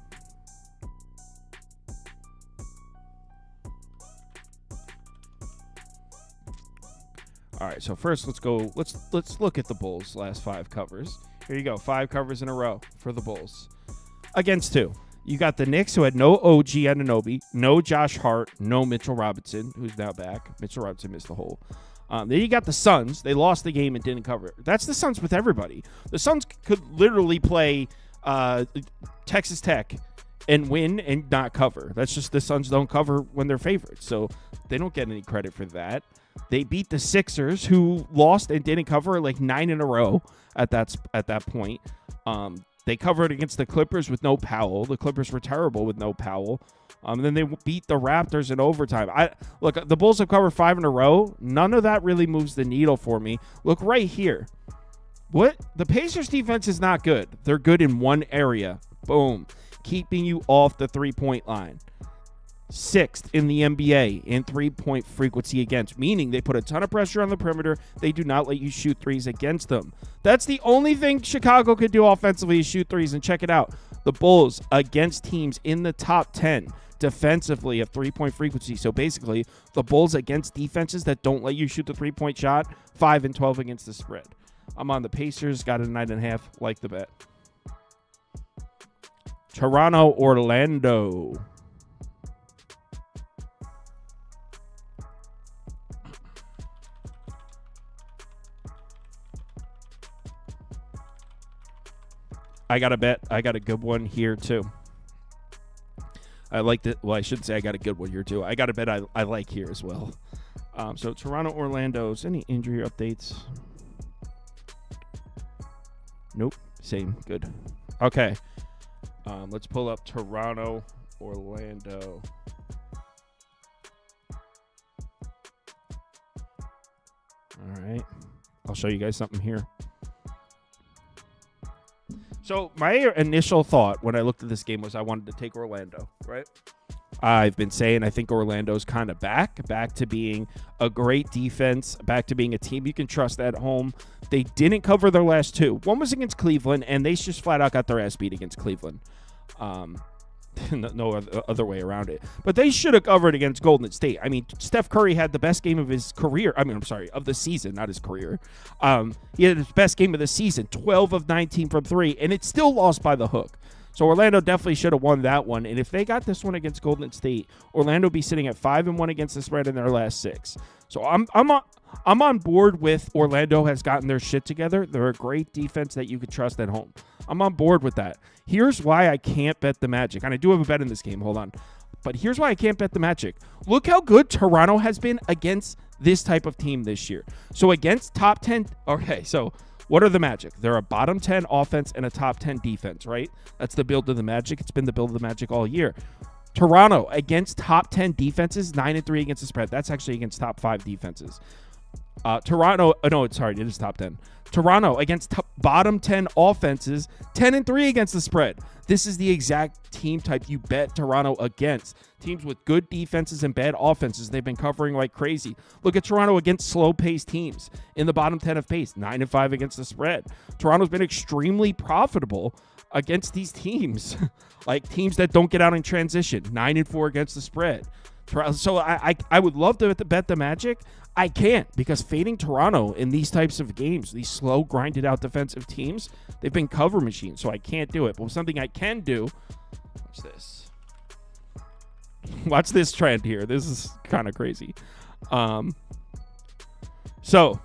All right, so first let's look at the Bulls' last 5 covers. Here you go, 5 covers in a row for the Bulls. Against 2. You got the Knicks, who had no OG Anunoby, no Josh Hart, no Mitchell Robinson, who's now back. Mitchell Robinson missed the hole. Then you got the Suns. They lost the game and didn't cover it. That's the Suns with everybody. The Suns could literally play Texas Tech and win and not cover. That's just the Suns don't cover when they're favorites, so they don't get any credit for that. They beat the Sixers, who lost and didn't cover like 9 in a row at that point. They covered against the Clippers with no Powell. The Clippers were terrible with no Powell. Then they beat the Raptors in overtime. Look, the Bulls have covered 5 in a row. None of that really moves the needle for me. Look right here. The Pacers defense is not good. They're good in one area. Boom. Keeping you off the 3-point line. 6th in the NBA in 3-point frequency against, meaning they put a ton of pressure on the perimeter. They do not let you shoot threes against them. That's the only thing Chicago could do offensively is shoot threes, and check it out. The Bulls against teams in the top 10 defensively of 3-point frequency. So basically, the Bulls against defenses that don't let you shoot the 3-point shot, 5-12 against the spread. I'm on the Pacers, got a 9.5, like the bet. Toronto, Orlando. I got a bet. I got a good one here, too. I like that. Well, I shouldn't say I got a good one here, too. I got a bet I like here as well. So, Toronto, Orlando's. Any injury updates? Nope. Same. Good. Okay. Let's pull up Toronto, Orlando. All right. I'll show you guys something here. So my initial thought when I looked at this game was I wanted to take Orlando, right? I've been saying I think Orlando's kind of back to being a great defense, back to being a team you can trust at home. They didn't cover their last 2. One was against Cleveland, and they just flat out got their ass beat against Cleveland. No other way around it. But they should have covered against Golden State. I mean, Steph Curry had the best game of his career. Of the season, not his career. He had his best game of the season, 12 of 19 from 3, and it's still lost by the hook. So Orlando definitely should have won that one. And if they got this one against Golden State, Orlando would be sitting at 5-1 against the spread in their last 6. So I'm on board with Orlando has gotten their shit together. They're a great defense that you could trust at home. I'm on board with that. Here's why I can't bet the Magic. And I do have a bet in this game. Hold on. But here's why I can't bet the Magic. Look how good Toronto has been against this type of team this year. So against top 10. Okay, so what are the Magic? They're a bottom 10 offense and a top 10 defense, right? That's the build of the Magic. It's been the build of the Magic all year. Toronto against top 10 defenses, 9-3 against the spread. That's actually against top 5 defenses. It is top 10. Toronto against bottom 10 offenses, 10-3 against the spread. This is the exact team type you bet Toronto against. Teams with good defenses and bad offenses, they've been covering like crazy. Look at Toronto against slow-paced teams in the bottom 10 of pace, 9-5 against the spread. Toronto's been extremely profitable against these teams, like teams that don't get out in transition, 9-4 against the spread. So I would love to bet the Magic. I can't, because fading Toronto in these types of games, these slow, grinded out defensive teams, they've been cover machines, so I can't do it. But something I can do, watch this. Watch this trend here. This is kind of crazy. So,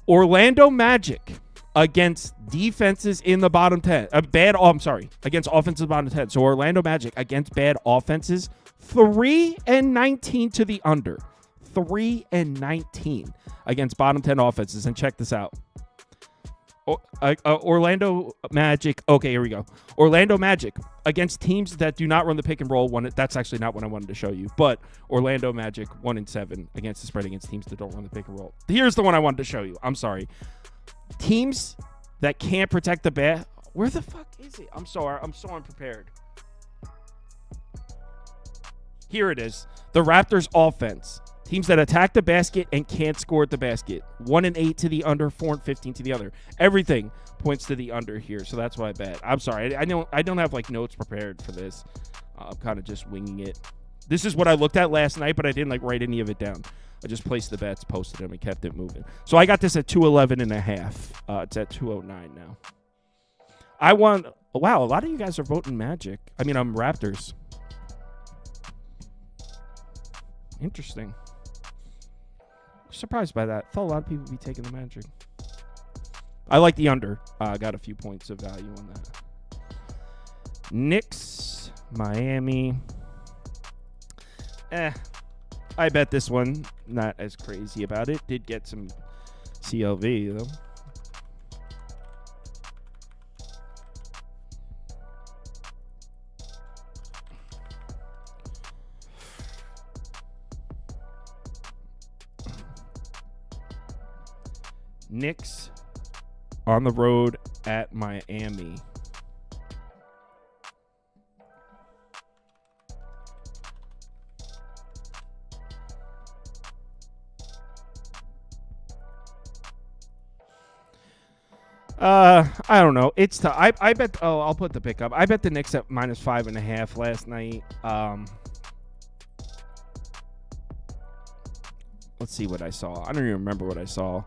Orlando Magic against defenses in the bottom 10. Against offenses bottom 10. So, Orlando Magic against bad offenses, 3-19 to the under. 3-19 against bottom 10 offenses. And check this out. Orlando Magic. Okay, here we go. Orlando Magic against teams that do not run the pick and roll. That's actually not what I wanted to show you. But Orlando Magic 1-7 against the spread against teams that don't run the pick and roll. Here's the one I wanted to show you. I'm sorry. Teams that can't protect the bat. Where the fuck is it? I'm sorry. I'm so unprepared. Here it is. The Raptors offense. Teams that attack the basket and can't score at the basket. 1-8 to the under, 4-15 to the other. Everything points to the under here, so that's what I bet. I'm sorry, I don't have like notes prepared for this. I'm kind of just winging it. This is what I looked at last night, but I didn't like write any of it down. I just placed the bets, posted them, and kept it moving. So I got this at 211.5. It's at 209 now. Wow, a lot of you guys are voting Magic. I'm Raptors. Interesting. Surprised by that. Thought a lot of people would be taking the Magic. I like the under. Got a few points of value on that. Knicks, Miami. I bet this one. Not as crazy about it. Did get some CLV though. Knicks on the road at Miami. I don't know. It's tough. I bet. Oh, I'll put the pick up. I bet the Knicks at -5.5 last night. Let's see what I saw. I don't even remember what I saw.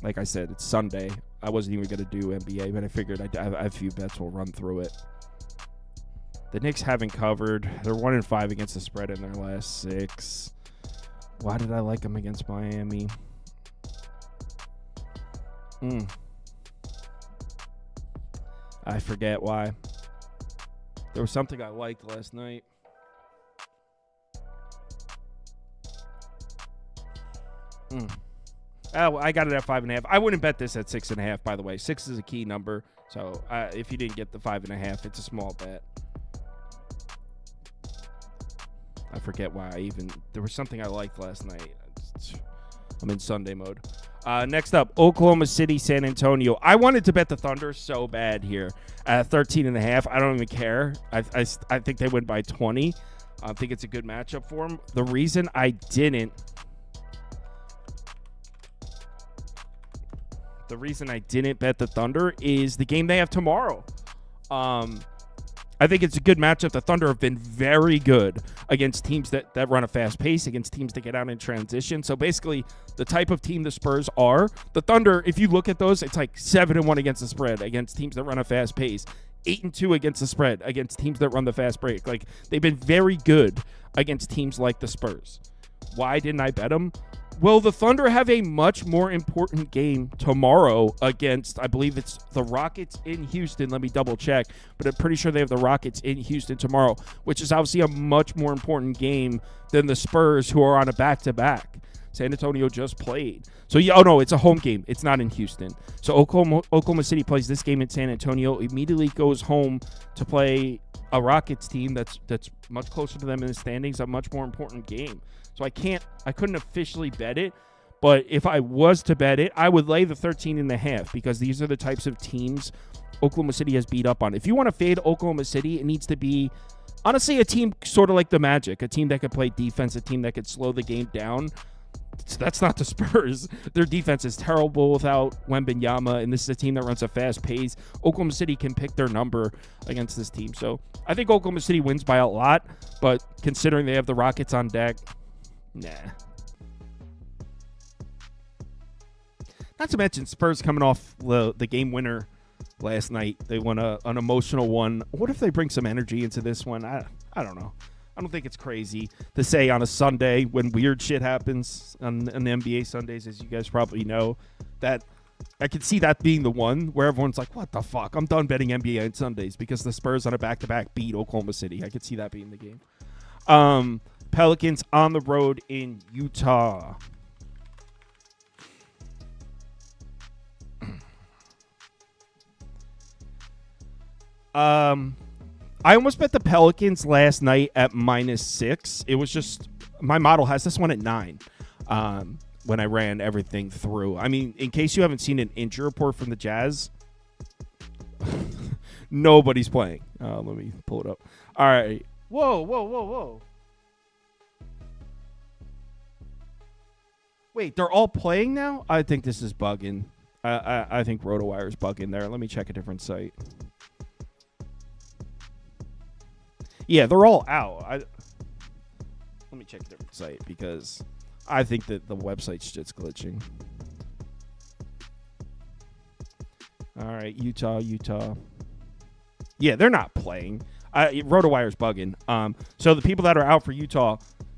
Like I said, it's Sunday. I wasn't even going to do NBA, but I figured I have a few bets. We'll run through it. The Knicks haven't covered. They're 1-5 against the spread in their last 6. Why did I like them against Miami? I forget why. There was something I liked last night. I got it at 5.5. I wouldn't bet this at 6.5, by the way. 6 is a key number. So if you didn't get the 5.5, it's a small bet. I forget why there was something I liked last night. I'm in Sunday mode. Next up, Oklahoma City, San Antonio. I wanted to bet the Thunder so bad here at 13.5. I don't even care. I think they win by 20. I think it's a good matchup for them. The reason I didn't bet the Thunder is the game they have tomorrow. I think it's a good matchup. The Thunder have been very good against teams that run a fast pace, against teams that get out in transition. So basically, the type of team the Spurs are, the Thunder, if you look at those, it's like 7-1 against the spread against teams that run a fast pace, 8-2 against the spread against teams that run the fast break. Like, they've been very good against teams like the Spurs. Why didn't I bet them? Well, the Thunder have a much more important game tomorrow against, I believe it's the Rockets in Houston. Let me double check, but I'm pretty sure they have the Rockets in Houston tomorrow, which is obviously a much more important game than the Spurs, who are on a back-to-back. San Antonio just played. So, yeah, oh no, it's a home game. It's not in Houston. So Oklahoma City plays this game in San Antonio, immediately goes home to play a Rockets team that's much closer to them in the standings, a much more important game. So I couldn't officially bet it, but if I was to bet it, I would lay the 13.5 because these are the types of teams Oklahoma City has beat up on. If you want to fade Oklahoma City, it needs to be, honestly, a team sort of like the Magic, a team that could play defense, a team that could slow the game down. That's not the Spurs. Their defense is terrible without Wembanyama, and this is a team that runs a fast pace. Oklahoma City can pick their number against this team. So I think Oklahoma City wins by a lot, but considering they have the Rockets on deck, nah. Not to mention Spurs coming off the game winner last night. They won an emotional one. What if they bring some energy into this one? I don't know. I don't think it's crazy to say on a Sunday when weird shit happens on the NBA Sundays, as you guys probably know, that I could see that being the one where everyone's like, what the fuck? I'm done betting NBA on Sundays because the Spurs on a back-to-back beat Oklahoma City. I could see that being the game. Pelicans on the road in Utah. I almost bet the Pelicans last night at -6. It was just, my model has this one at 9 when I ran everything through. I mean, in case you haven't seen an injury report from the Jazz, nobody's playing. Let me pull it up. All right. Whoa. Wait, they're all playing now? I think this is bugging. I think RotoWire's bugging there. Let me check a different site. Yeah, they're all out. Let me check a different site because I think that the website's just glitching. All right, Utah. Yeah, they're not playing. RotoWire's bugging. So the people that are out for Utah,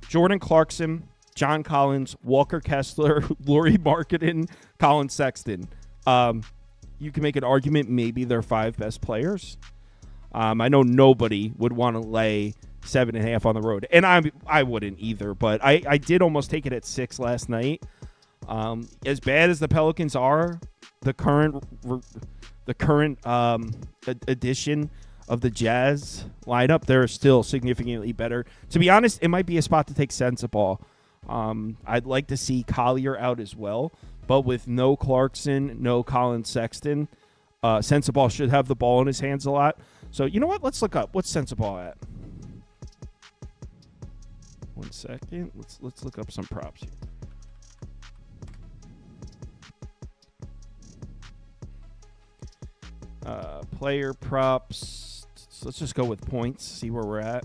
Jordan Clarkson, John Collins, Walker Kessler, Lauri Markkanen, Colin Sexton. You can make an argument maybe they're 5 best players. I know nobody would want to lay 7.5 on the road, and I wouldn't either. But I did almost take it at 6 last night. As bad as the Pelicans are, the current addition of the Jazz lineup, they're still significantly better. To be honest, it might be a spot to take Sensabaugh. I'd like to see Collier out as well, but with no Clarkson, no Colin Sexton, Sensabaugh should have the ball in his hands a lot. So, you know what? Let's look up. What's Sensabaugh at? 1 second. Let's look up some props here. Player props. So let's just go with points, see where we're at.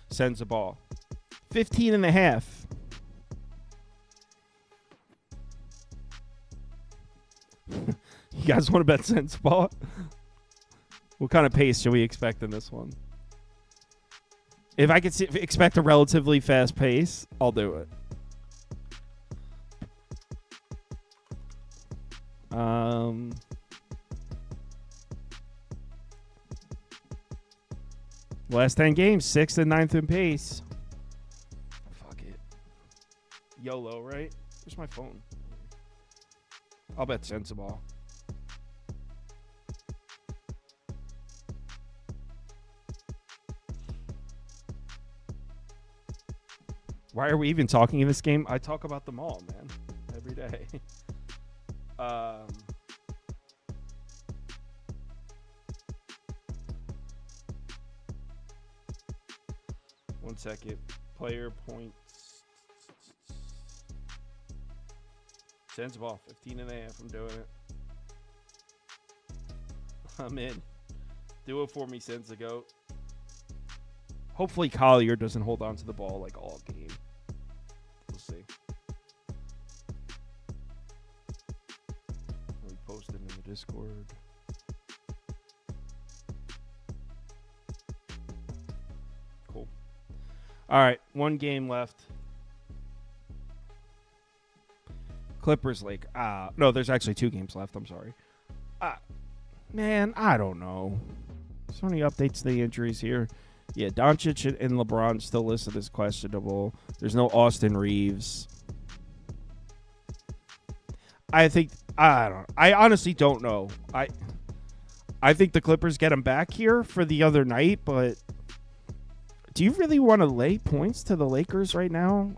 Sensabaugh. 15.5. You guys want to bet Sensabaugh? What kind of pace should we expect in this one? If I could expect a relatively fast pace, I'll do it. Last 10 games, 6th and 9th in pace. Fuck it. YOLO, right? Where's my phone? I'll bet Sensabaugh. Why are we even talking in this game? I talk about them all, man. Every day. 1 second. Player points. Sensabaugh, 15.5. I'm doing it. I'm in. Do it for me, Senza Goat. Hopefully Collier doesn't hold on to the ball like all game. We'll see. We post him in the Discord. Cool. All right, one game left. Clippers, Lake. No, there's actually 2 games left. I'm sorry. Man, I don't know. So many updates to the injuries here. Yeah, Doncic and LeBron still listed as questionable. There's no Austin Reeves. I honestly don't know. I think the Clippers get him back here for the other night, but do you really want to lay points to the Lakers right now?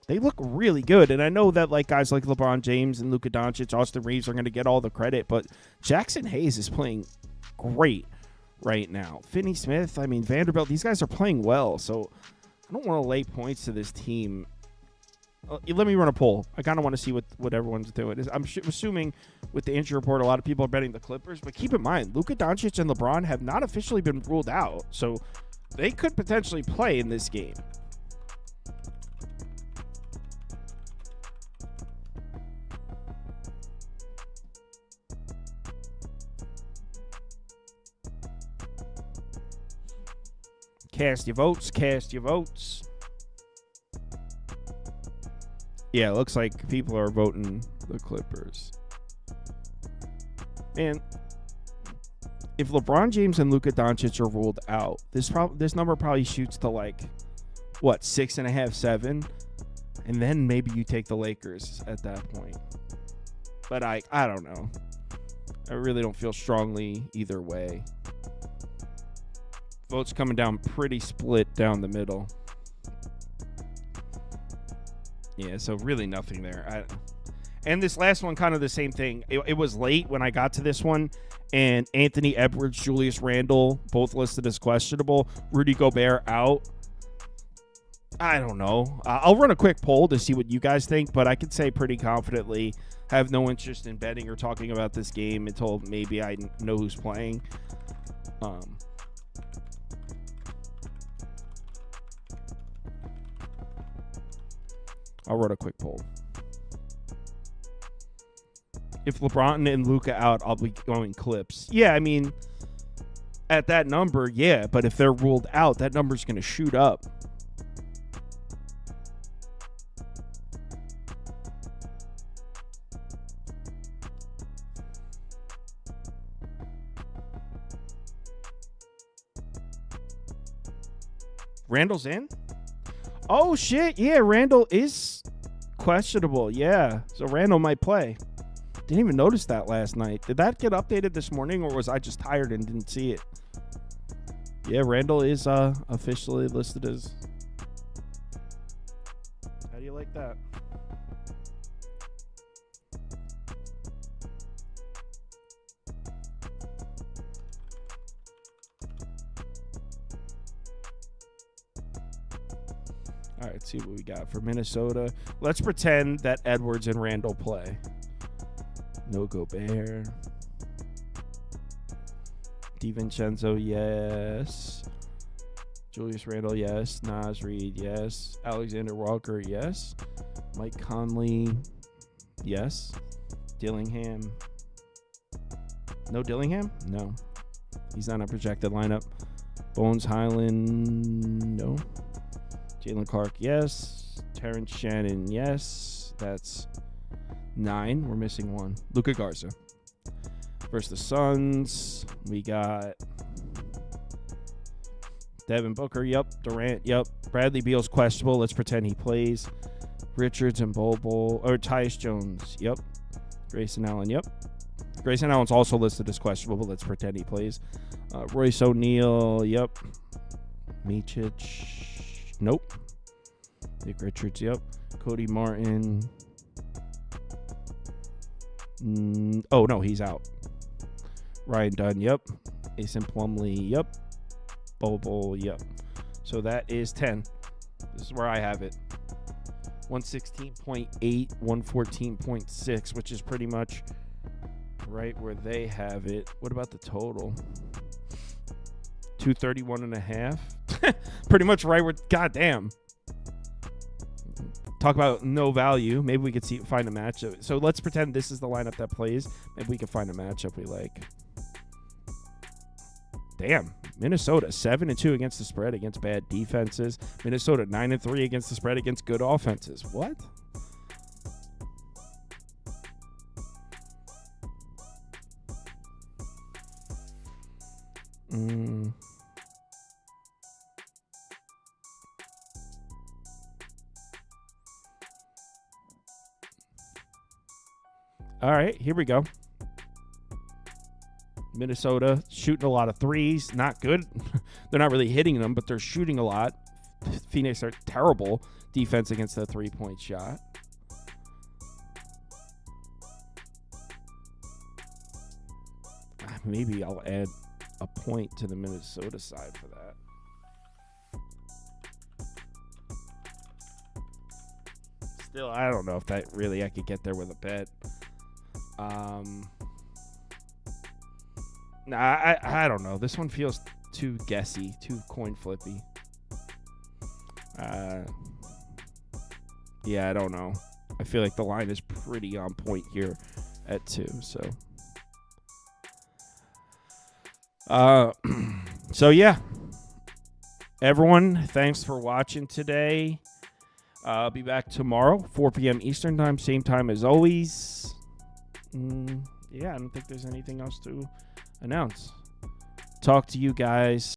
They look really good, and I know that like guys like LeBron James and Luka Doncic, Austin Reeves are going to get all the credit, but Jackson Hayes is playing great right now. Finney Smith, Vanderbilt, these guys are playing well, so I don't want to lay points to this team. Let me run a poll. I kind of want to see what everyone's doing. I'm assuming with the injury report, a lot of people are betting the Clippers, but keep in mind, Luka Doncic and LeBron have not officially been ruled out, so they could potentially play in this game. Cast your votes. Cast your votes. Yeah, it looks like people are voting the Clippers. Man, if LeBron James and Luka Doncic are ruled out, this number probably shoots to like, 6.5, 7? And then maybe you take the Lakers at that point. But I don't know. I really don't feel strongly either way. Votes coming down pretty split down the middle. Yeah, so really nothing there. And this last one, kind of the same thing. It was late when I got to this one, and Anthony Edwards, Julius Randle, both listed as questionable. Rudy Gobert out. I don't know. I'll run a quick poll to see what you guys think, but I can say pretty confidently I have no interest in betting or talking about this game until maybe I know who's playing. I'll run a quick poll. If LeBron and Luka out, I'll be going Clips. Yeah, at that number, yeah. But if they're ruled out, that number's going to shoot up. Randall's in? Oh, shit. Yeah, Randall is questionable. Yeah. So Randall might play. Didn't even notice that last night. Did that get updated this morning, or was I just tired and didn't see it? Yeah, Randall is officially listed as... How do you like that? All right, let's see what we got for Minnesota. Let's pretend that Edwards and Randall play. No Gobert. DiVincenzo, yes. Julius Randle, yes. Naz Reid, yes. Alexander Walker, yes. Mike Conley, yes. Dillingham. No Dillingham? No. He's not in a projected lineup. Bones Highland, no. Jalen Clark, yes. Terrence Shannon, yes. That's 9. We're missing 1. Luka Garza. Versus the Suns, we got Devin Booker, yep. Durant, yep. Bradley Beal's questionable. Let's pretend he plays. Richards and Bobo, or Tyus Jones, yep. Grayson Allen, yep. Grayson Allen's also listed as questionable, but let's pretend he plays. Royce O'Neal, yep. Micic, nope. Nick Richards, yep. Cody Martin. Oh, no, he's out. Ryan Dunn, yep. Mason Plumlee, yep. Bobo, yep. So that is 10. This is where I have it. 116.8, 114.6, which is pretty much right where they have it. What about the total? 231.5. Pretty much right where. Goddamn. Talk about no value. Maybe we could find a matchup. So let's pretend this is the lineup that plays. Maybe we can find a matchup we like. Damn. Minnesota 7-2 against the spread against bad defenses. Minnesota 9-3 against the spread against good offenses. What? All right, here we go. Minnesota shooting a lot of threes. Not good. They're not really hitting them, but they're shooting a lot. Phoenix are terrible defense against the three-point shot. Maybe I'll add a point to the Minnesota side for that. Still, I don't know if that really I could get there with a bet. Nah, I don't know. This one feels too guessy, too coin flippy. Yeah, I don't know. I feel like the line is pretty on point here at 2. So yeah. Everyone, thanks for watching today. I'll be back tomorrow, 4 p.m. Eastern time, same time as always. Yeah, I don't think there's anything else to announce. Talk to you guys